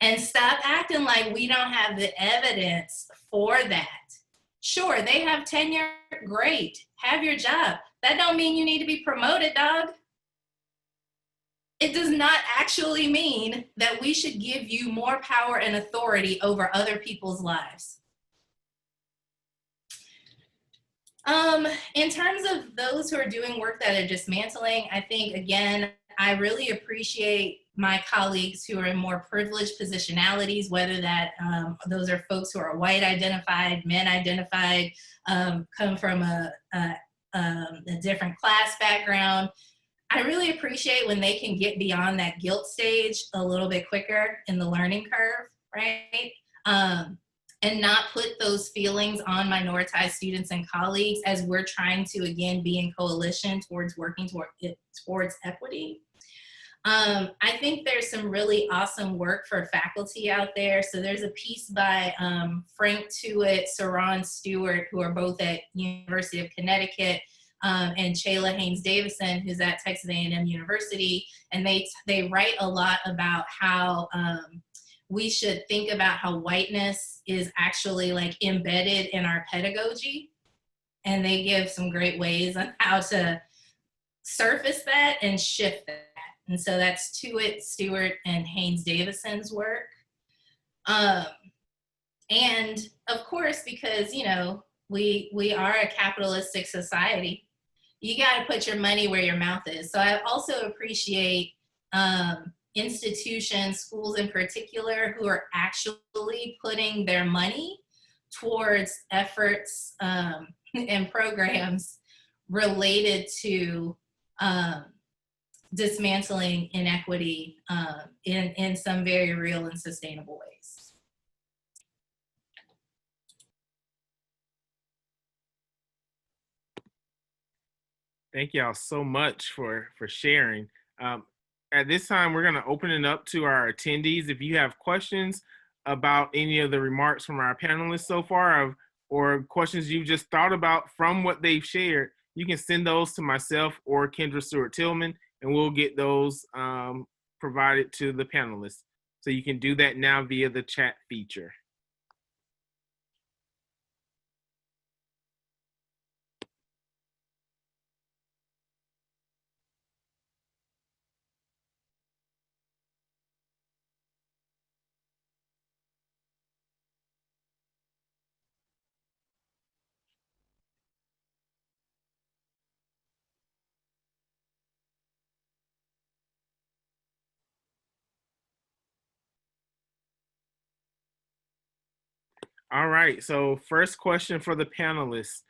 And stop acting like we don't have the evidence for that. Sure, they have tenure, great, have your job. That don't mean you need to be promoted, dog. It does not actually mean that we should give you more power and authority over other people's lives. In terms of those who are doing work that are dismantling, I think, again, I really appreciate my colleagues who are in more privileged positionalities, whether that those are folks who are white identified, men identified, come from a different class background. I really appreciate when they can get beyond that guilt stage a little bit quicker in the learning curve, right? And not put those feelings on minoritized students and colleagues as we're trying to, again, be in coalition towards working towards equity. I think there's some really awesome work for faculty out there. So there's a piece by Frank Tuitt, Saron Stewart, who are both at University of Connecticut, and Chayla Haynes-Davison, who's at Texas A&M University. And they write a lot about how we should think about how whiteness is actually like embedded in our pedagogy. And they give some great ways on how to surface that and shift that. And so that's Tuitt, Stewart, and Haynes-Davison's work. And of course, because, you know, we are a capitalistic society, you got to put your money where your mouth is. So I also appreciate institutions, schools in particular, who are actually putting their money towards efforts and programs related to dismantling inequity in some very real and sustainable ways. Thank y'all so much for sharing. At this time, we're going to open it up to our attendees. If you have questions about any of the remarks from our panelists so far, or questions you've just thought about from what they've shared, you can send those to myself or Kendra Stewart-Tillman, and we'll get those provided to the panelists. So you can do that now via the chat feature. All right, so first question for the panelists.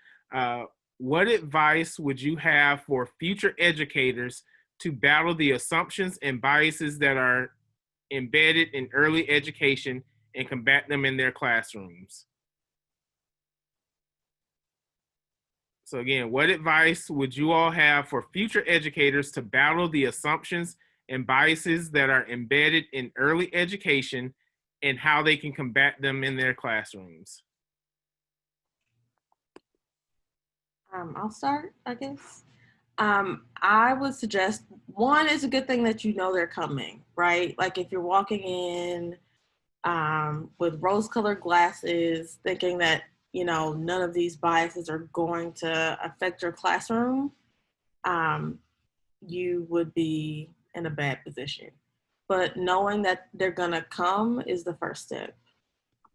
What advice would you have for future educators to battle the assumptions and biases that are embedded in early education and combat them in their classrooms? So again, what advice would you all have for future educators to battle the assumptions and biases that are embedded in early education and how they can combat them in their classrooms? I'll start, I guess. I would suggest, one, is a good thing that you know they're coming, right? Like if you're walking in with rose-colored glasses, thinking that, you know, none of these biases are going to affect your classroom, you would be in a bad position. But knowing that they're gonna come is the first step.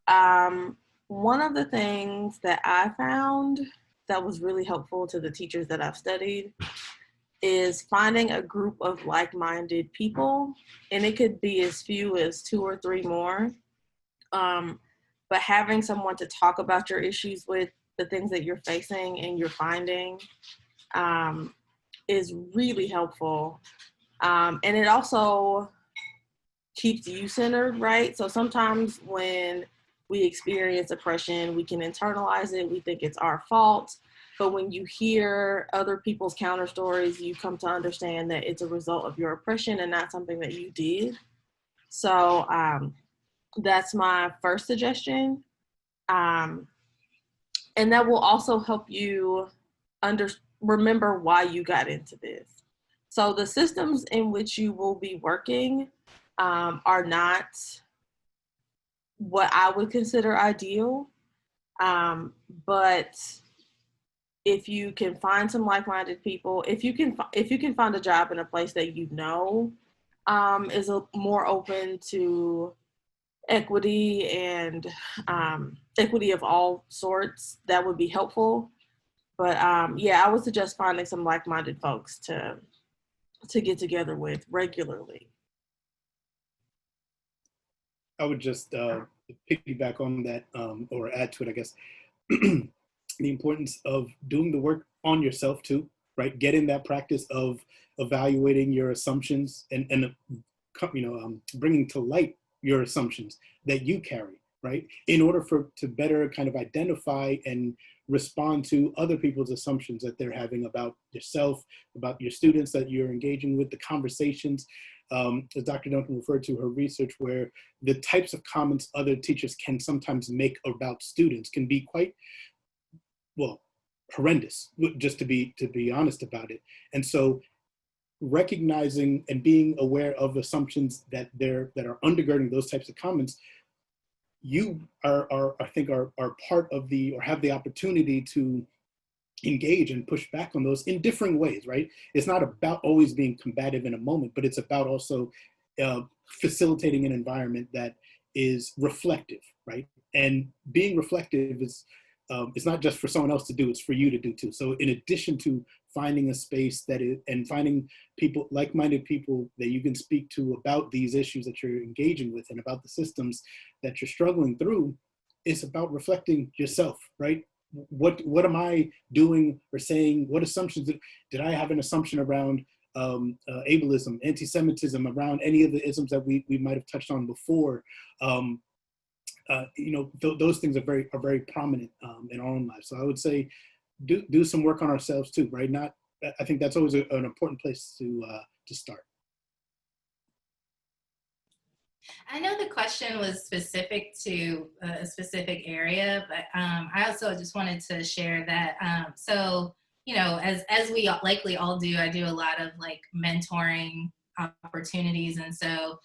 One of the things that I found that was really helpful to the teachers that I've studied is finding a group of like-minded people, and it could be as few as 2 or 3 more, but having someone to talk about your issues with, the things that you're facing and you're finding, is really helpful. And it also keeps you centered, right? So sometimes when we experience oppression, we can internalize it. We think it's our fault. But when you hear other people's counter stories, you come to understand that it's a result of your oppression and not something that you did. So that's my first suggestion. And that will also help you remember why you got into this. So the systems in which you will be working are not what I would consider ideal. But if you can find some like-minded people, if you can find a job in a place that you know is more open to equity and equity of all sorts, that would be helpful. But yeah, I would suggest finding some like-minded folks to get together with regularly. I would just piggyback on that, or add to it, I guess, the importance of doing the work on yourself too, right? Getting that practice of evaluating your assumptions and bringing to light your assumptions that you carry, right? In order to better kind of identify and respond to other people's assumptions that they're having about yourself, about your students that you're engaging with, the conversations. As Dr. Duncan referred to her research, where the types of comments other teachers can sometimes make about students can be quite, well, horrendous, just to be honest about it. And so recognizing and being aware of assumptions that are undergirding those types of comments, you I think are part of or have the opportunity to engage and push back on those in different ways, right? It's not about always being combative in a moment, but it's about also facilitating an environment that is reflective, right? And being reflective is it's not just for someone else to do, it's for you to do too. So in addition to finding a space and finding people, like-minded people that you can speak to about these issues that you're engaging with and about the systems that you're struggling through, it's about reflecting yourself, right? What am I doing or saying? What assumptions did I have an assumption around ableism, anti-Semitism, around any of the isms that we might have touched on before? Those things are very prominent in our own lives. So I would say do some work on ourselves too, right? I think that's always an important place to start. I know the question was specific to a specific area, but I also just wanted to share that. So, as we likely all do, I do a lot of like mentoring opportunities. And so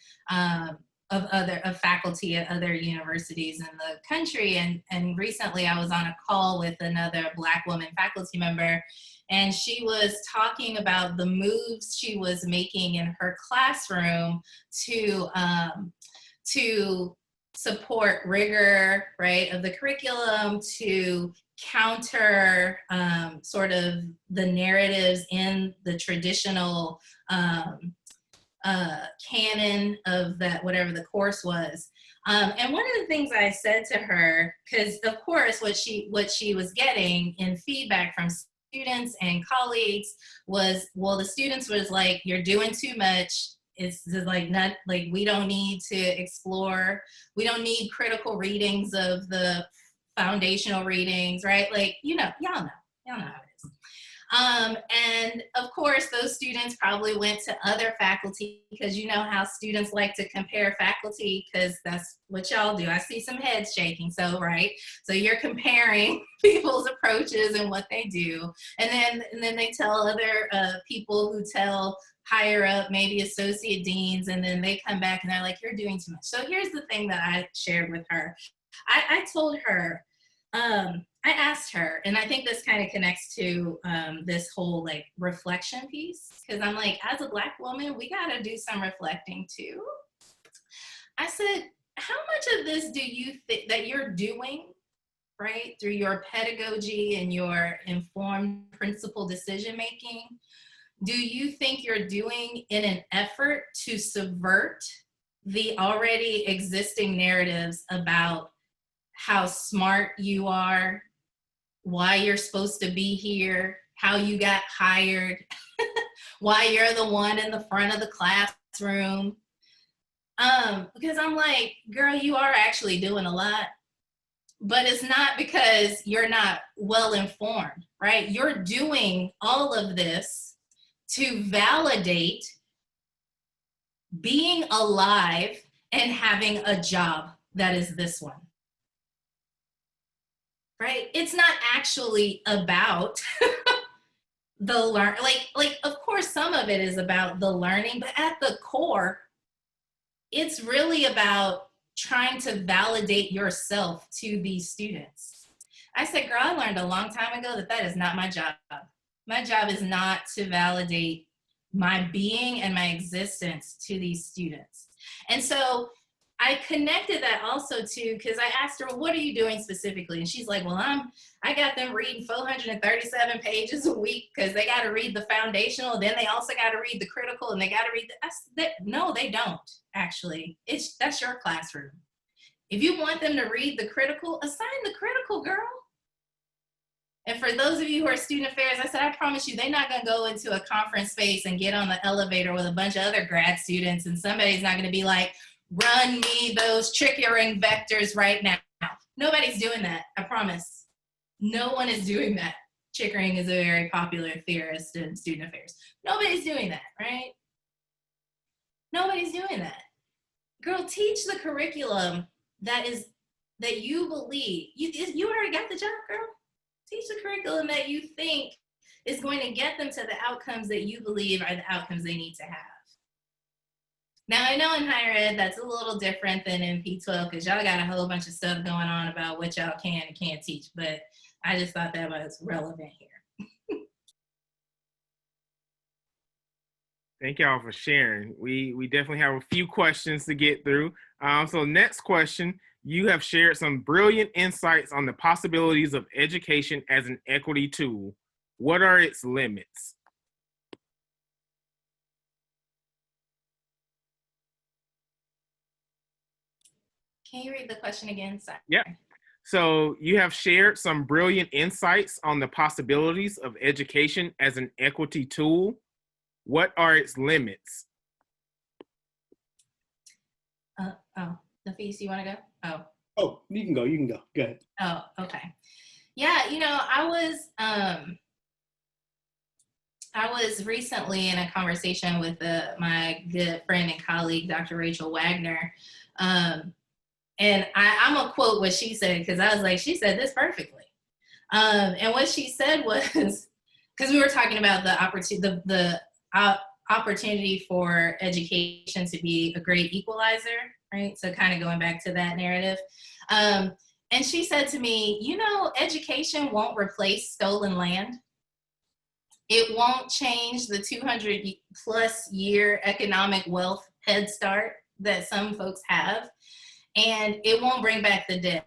of faculty at other universities in the country. And recently I was on a call with another Black woman faculty member, and she was talking about the moves she was making in her classroom to support rigor, right, of the curriculum, to counter sort of the narratives in the traditional canon of that, whatever the course was. And one of the things I said to her, because of course what she was getting in feedback from students and colleagues was, well, the students was like, you're doing too much. It's like not like, we don't need to explore. We don't need critical readings of the foundational readings, right? Like, y'all know how it is. And of course, those students probably went to other faculty, because you know how students like to compare faculty, because that's what y'all do. I see some heads shaking, so right. So you're comparing people's approaches and what they do. And then they tell other people who tell higher up, maybe associate deans, and then they come back and they're like, you're doing too much. So here's the thing that I shared with her. I told her, I asked her, and I think this kind of connects to this whole like reflection piece, because I'm like, as a Black woman, we got to do some reflecting too. I said, how much of this do you think that you're doing, right, through your pedagogy and your informed principled decision making, do you think you're doing in an effort to subvert the already existing narratives about how smart you are, why you're supposed to be here, how you got hired, why you're the one in the front of the classroom? Because I'm like, girl, you are actually doing a lot, but it's not because you're not well informed, right? You're doing all of this to validate being alive and having a job that is this one. Right? It's not actually about the like of course some of it is about the learning, but at the core, it's really about trying to validate yourself to these students. I said, girl, I learned a long time ago that that is not my job. My job is not to validate my being and my existence to these students. And so I connected that also to, because I asked her, well, what are you doing specifically? And she's like, well, I got them reading 437 pages a week because they got to read the foundational. Then they also got to read the critical, and they got to read no, they don't actually. That's your classroom. If you want them to read the critical, assign the critical, girl. And for those of you who are student affairs, I said, I promise you, they're not going to go into a conference space and get on the elevator with a bunch of other grad students, and somebody's not going to be like, run me those triggering vectors right now. Nobody's doing that, I promise. No one is doing that. Chickering is a very popular theorist in student affairs. Nobody's doing that, right? Nobody's doing that. Girl, teach the curriculum that you believe. You already got the job, girl. Teach the curriculum that you think is going to get them to the outcomes that you believe are the outcomes they need to have. Now, I know in higher ed, that's a little different than in P12 because y'all got a whole bunch of stuff going on about what y'all can and can't teach, but I just thought that was relevant here. Thank y'all for sharing. We definitely have a few questions to get through. So next question, you have shared some brilliant insights on the possibilities of education as an equity tool. What are its limits? Can you read the question again? Sorry. Yeah. So you have shared some brilliant insights on the possibilities of education as an equity tool. What are its limits? Nafis, you want to go? Oh, you can go. Go ahead. Oh, okay. Yeah, I was recently in a conversation with my good friend and colleague, Dr. Rachel Wagner. And I'm gonna quote what she said, because I was like, she said this perfectly. And what she said was, because we were talking about the opportunity for education to be a great equalizer, right? So kind of going back to that narrative. And she said to me, education won't replace stolen land. It won't change the 200 plus year economic wealth head start that some folks have. And it won't bring back the dead.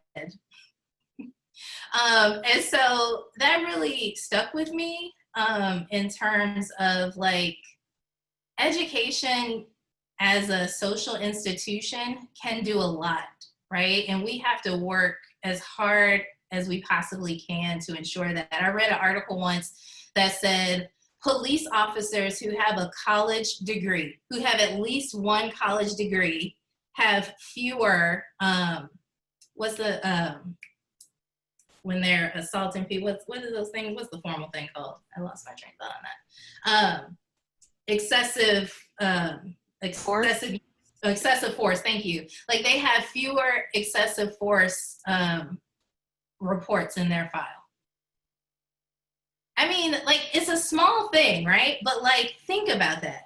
And so that really stuck with me in terms of like education as a social institution can do a lot, right? And we have to work as hard as we possibly can to ensure that. I read an article once that said police officers who have a college degree, who have at least one college degree, have fewer, when they're assaulting people, what are those things? What's the formal thing called? I lost my train of thought on that. Excessive force, thank you. Like they have fewer excessive force reports in their file. I mean, like it's a small thing, right? But like, think about that.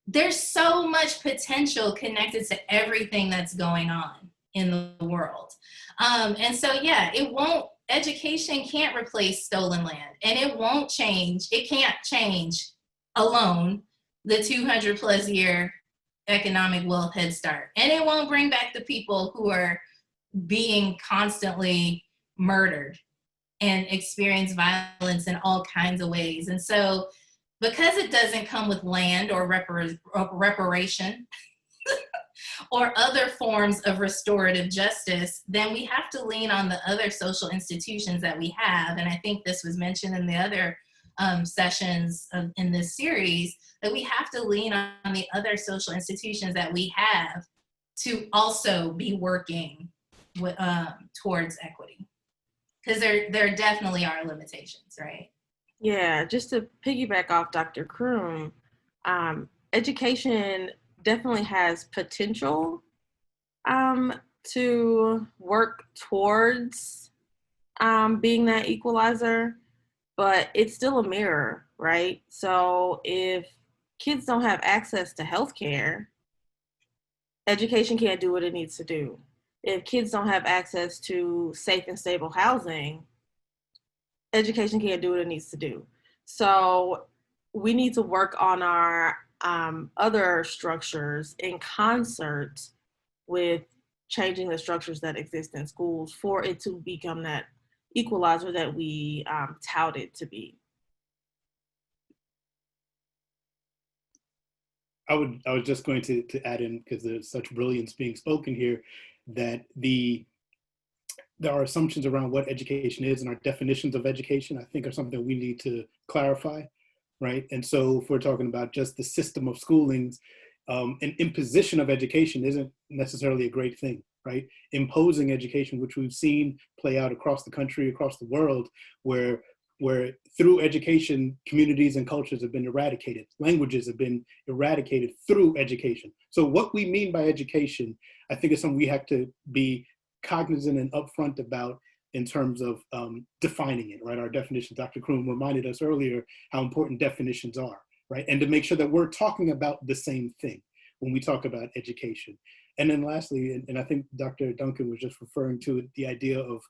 There's so much potential connected to everything that's going on in the world. And so, yeah, education can't replace stolen land, and it can't change alone the 200 plus year economic wealth head start. And it won't bring back the people who are being constantly murdered and experience violence in all kinds of ways. And so, because it doesn't come with land or reparation or other forms of restorative justice, then we have to lean on the other social institutions that we have. And I think this was mentioned in the other sessions in this series, that we have to lean on the other social institutions that we have to also be working towards equity. Because there definitely are limitations, right? Yeah, just to piggyback off Dr. Kroom, education definitely has potential to work towards being that equalizer, but it's still a mirror, right? So if kids don't have access to healthcare, education can't do what it needs to do. If kids don't have access to safe and stable housing, education can't do what it needs to do. So we need to work on our other structures in concert with changing the structures that exist in schools for it to become that equalizer that we tout it to be. I was just going to add in, because there's such brilliance being spoken here, that there are assumptions around what education is, and our definitions of education, I think, are something that we need to clarify, right? And so if we're talking about just the system of schoolings, an imposition of education isn't necessarily a great thing, right? Imposing education, which we've seen play out across the country, across the world, where through education, communities and cultures have been eradicated. Languages have been eradicated through education. So what we mean by education, I think, is something we have to be cognizant and upfront about in terms of defining it, right? Our definitions. Dr. Kroom reminded us earlier how important definitions are, right? And to make sure that we're talking about the same thing when we talk about education. And then lastly, and I think Dr. Duncan was just referring to it, the idea of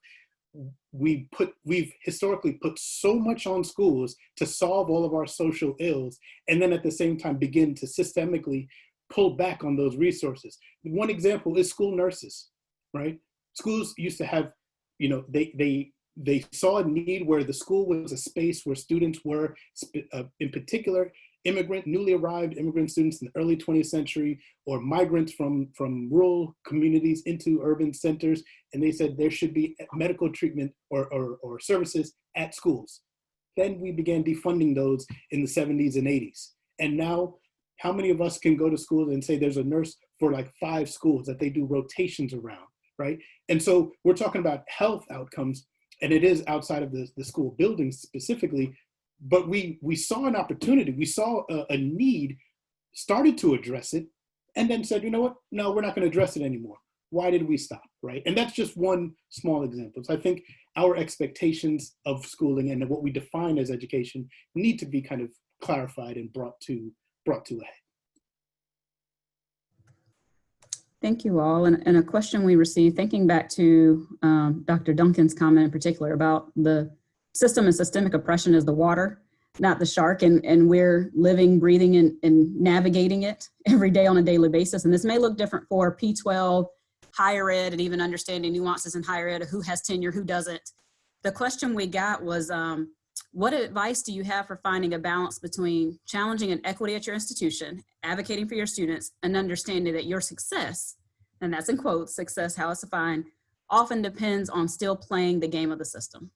we've historically put so much on schools to solve all of our social ills, and then at the same time begin to systemically pull back on those resources. One example is school nurses, right? Schools used to have, you know, they saw a need where the school was a space where students were, in particular, newly arrived immigrant students in the early 20th century, or migrants from rural communities into urban centers. And they said there should be medical treatment or services at schools. Then we began defunding those in the 70s and 80s. And now, how many of us can go to schools and say there's a nurse for like 5 schools that they do rotations around, right? And so we're talking about health outcomes, and it is outside of the school buildings specifically, but we saw an opportunity, we saw a need, started to address it, and then said, you know what, no, we're not going to address it anymore. Why did we stop, right? And that's just one small example. So I think our expectations of schooling and what we define as education need to be kind of clarified and brought to a head. Thank you all. And a question we received, thinking back to Dr. Duncan's comment in particular about the system and systemic oppression is the water, not the shark. And we're living, breathing, and navigating it every day on a daily basis. And this may look different for P12, higher ed, and even understanding nuances in higher ed of who has tenure, who doesn't. The question we got was, what advice do you have for finding a balance between challenging and equity at your institution, advocating for your students, and understanding that your success, and that's in quotes, success, how it's defined, often depends on still playing the game of the system?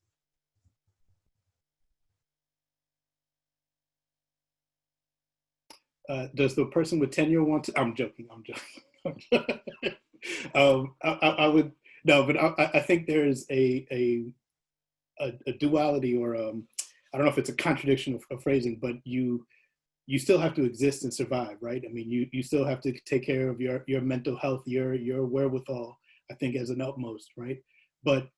Does the person with tenure want to? I'm joking. I would, no, but I think there is a duality, or I don't know if it's a contradiction of phrasing, but you still have to exist and survive, right? I mean, you still have to take care of your mental health, your wherewithal, I think, as an utmost, right? But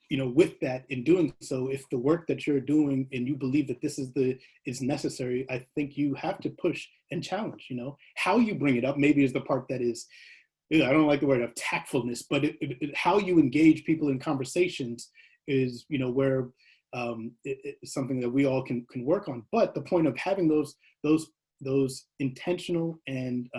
you know, with that, in doing so, if the work that you're doing and you believe that this is necessary, I think you have to push and challenge. You know, how you bring it up maybe is the part that is, I don't like the word of tactfulness, but how you engage people in conversations is, you know, where it's something that we all can work on. But the point of having those intentional and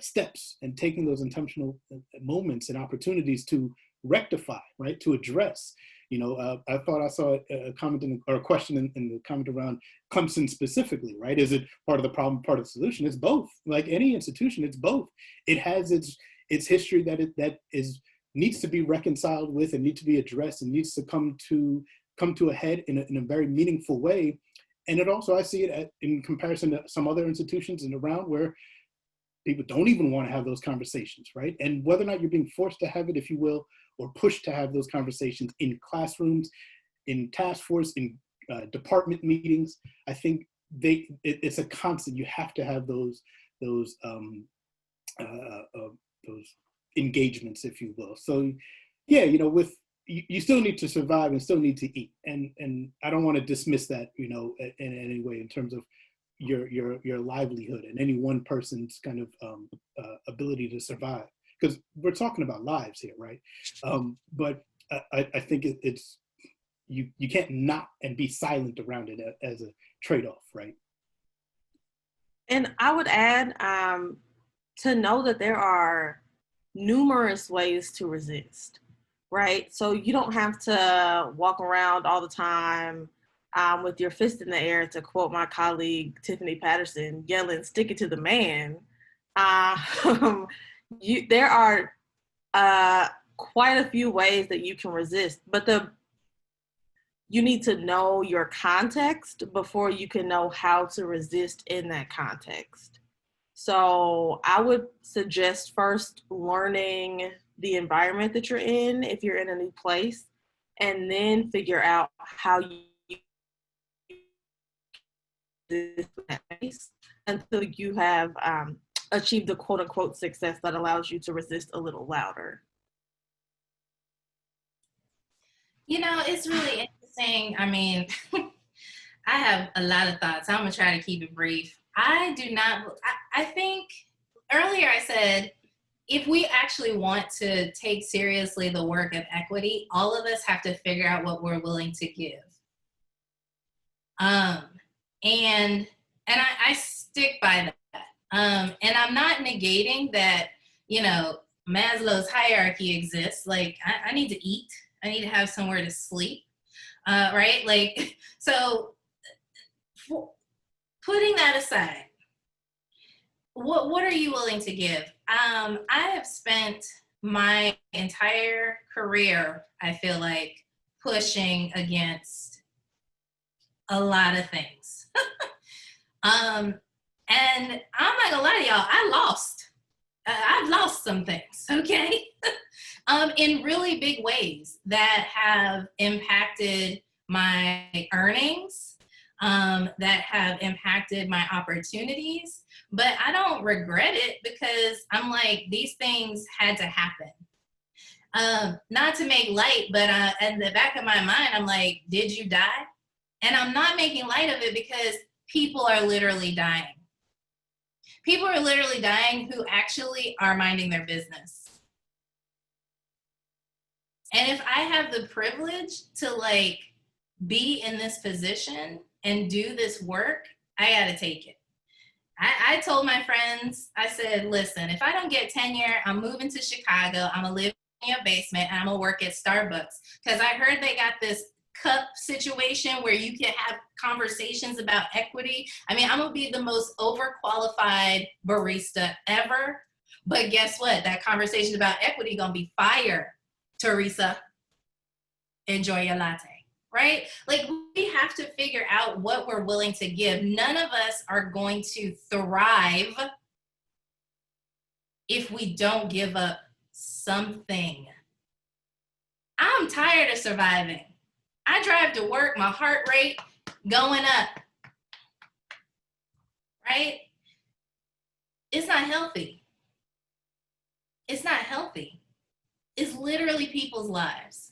steps, and taking those intentional moments and opportunities to rectify, right, to address. You know, I thought I saw a comment or a question in the comment around Clemson specifically, right? Is it part of the problem, part of the solution? It's both. Like any institution, it's both. It has its history that needs to be reconciled with, and needs to be addressed, and needs to come to a head in a very meaningful way. And it also, I see it in comparison to some other institutions and around where people don't even want to have those conversations, right? And whether or not you're being forced to have it, if you will, or pushed to have those conversations in classrooms, in task force, in department meetings, I think it's a constant. You have to have those engagements, if you will. So yeah, you know, you still need to survive and still need to eat, and I don't want to dismiss that, you know, in any way in terms of your livelihood and any one person's kind of ability to survive, because we're talking about lives here, right? But I think it's, you can't not and be silent around it as a trade-off, right? And I would add to know that there are numerous ways to resist, right? So you don't have to walk around all the time with your fist in the air, to quote my colleague Tiffany Patterson, yelling, "Stick it to the man." There are quite a few ways that you can resist, but you need to know your context before you can know how to resist in that context. So I would suggest first learning the environment that you're in if you're in a new place, and then figure out how you resist that place until you have achieved the quote unquote success that allows you to resist a little louder. You know, it's really interesting. I mean, I have a lot of thoughts. I'm going to try to keep it brief. I think earlier I said, if we actually want to take seriously the work of equity, all of us have to figure out what we're willing to give. And I stick by that. And I'm not negating that, you know, Maslow's hierarchy exists. Like, I need to eat. I need to have somewhere to sleep, right? Like, so putting that aside, what are you willing to give? I have spent my entire career, I feel like, pushing against a lot of things. And I'm not gonna lie to y'all, I've lost some things, okay? In really big ways that have impacted my earnings, that have impacted my opportunities, but I don't regret it because I'm like, these things had to happen. Not to make light, but in the back of my mind, I'm like, did you die? And I'm not making light of it because people are literally dying. People are literally dying who actually are minding their business. And if I have the privilege to like be in this position and do this work, I gotta take it. I told my friends, I said, listen, if I don't get tenure, I'm moving to Chicago, I'm gonna live in your basement, and I'm gonna work at Starbucks. Because I heard they got this cup situation where you can have conversations about equity. I mean, I'm gonna be the most overqualified barista ever, but guess what? That conversation about equity gonna be fire, Teresa. Enjoy your latte. Right? Like, we have to figure out what we're willing to give. None of us are going to thrive if we don't give up something. I'm tired of surviving. I drive to work, my heart rate going up. Right? It's not healthy. It's not healthy. It's literally people's lives.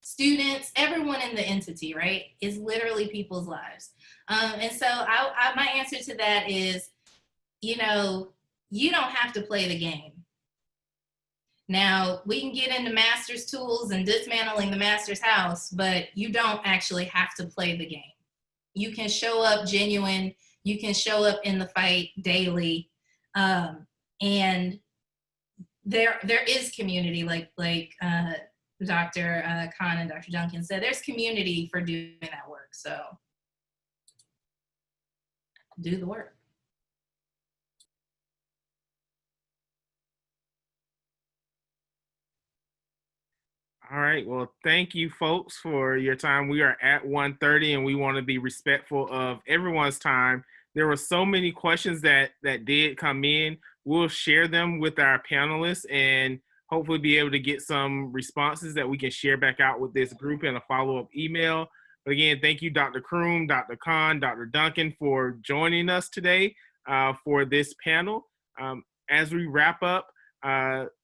Students, everyone in the entity, right, is literally people's lives. And so my answer to that is, you know, you don't have to play the game. Now, we can get into master's tools and dismantling the master's house, but you don't actually have to play the game. You can show up genuine. You can show up in the fight daily. And there is community, like Dr. Khan and Dr. Duncan said, there's community for doing that work. So do the work. All right. Well, thank you, folks, for your time. We are at 1:30, and we want to be respectful of everyone's time. There were so many questions that did come in. We'll share them with our panelists and hopefully be able to get some responses that we can share back out with this group in a follow-up email. But again, thank you, Dr. Kroom, Dr. Khan, Dr. Duncan, for joining us today for this panel. As we wrap up,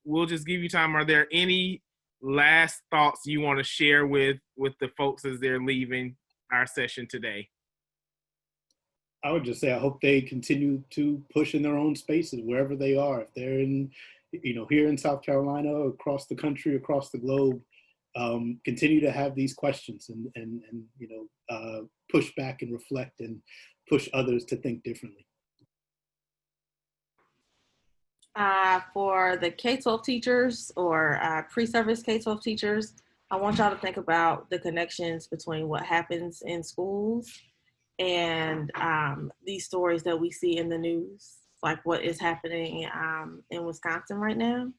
we'll just give you time. Are there any last thoughts you want to share with the folks as they're leaving our session today? I would just say I hope they continue to push in their own spaces wherever they are. If they're in here in South Carolina, across the country, across the globe, continue to have these questions and push back and reflect and push others to think differently. For the K-12 teachers or pre-service K-12 teachers, I want y'all to think about the connections between what happens in schools and these stories that we see in the news, like what is happening in Wisconsin right now.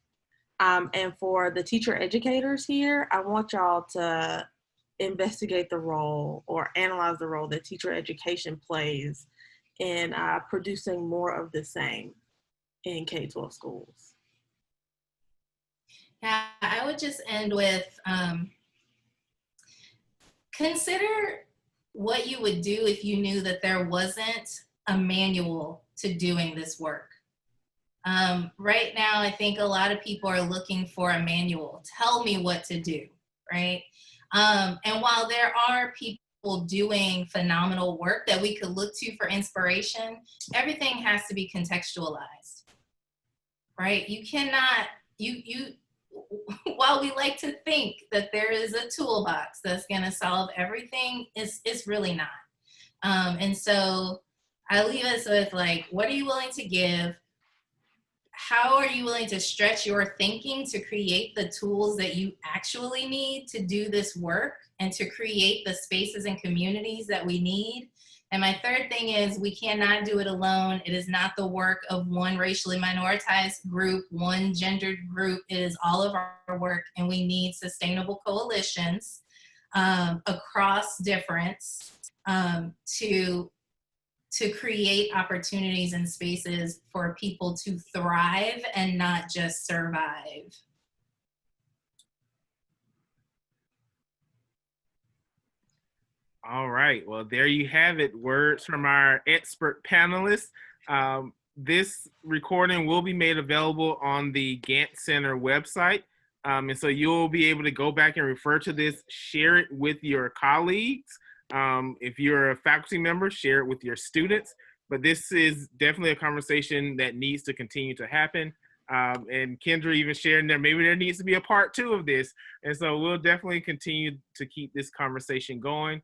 And for the teacher educators here, I want y'all to investigate the role or analyze the role that teacher education plays in producing more of the same in K-12 schools. Yeah, I would just end with consider what you would do if you knew that there wasn't a manual to doing this work. Right now, I think a lot of people are looking for a manual. Tell me what to do, right? And while there are people doing phenomenal work that we could look to for inspiration, everything has to be contextualized, right? You cannot, while we like to think that there is a toolbox that's gonna solve everything, it's really not. And so I leave us with like, what are you willing to give? How are you willing to stretch your thinking to create the tools that you actually need to do this work and to create the spaces and communities that we need? And my third thing is we cannot do it alone. It is not the work of one racially minoritized group, one gendered group. It is all of our work, and we need sustainable coalitions across difference to create opportunities and spaces for people to thrive and not just survive. All right, well, there you have it. Words from our expert panelists. This recording will be made available on the Gantt Center website. And so you'll be able to go back and refer to this, share it with your colleagues. If you're a faculty member, share it with your students. But this is definitely a conversation that needs to continue to happen. And Kendra even sharing that maybe there needs to be a part 2 of this. And so we'll definitely continue to keep this conversation going.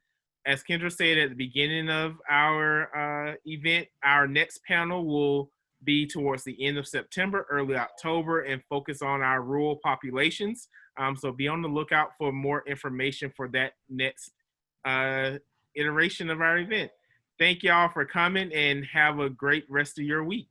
As Kendra said at the beginning of our event, our next panel will be towards the end of September, early October, and focus on our rural populations. So be on the lookout for more information for that next iteration of our event. Thank y'all for coming, and have a great rest of your week.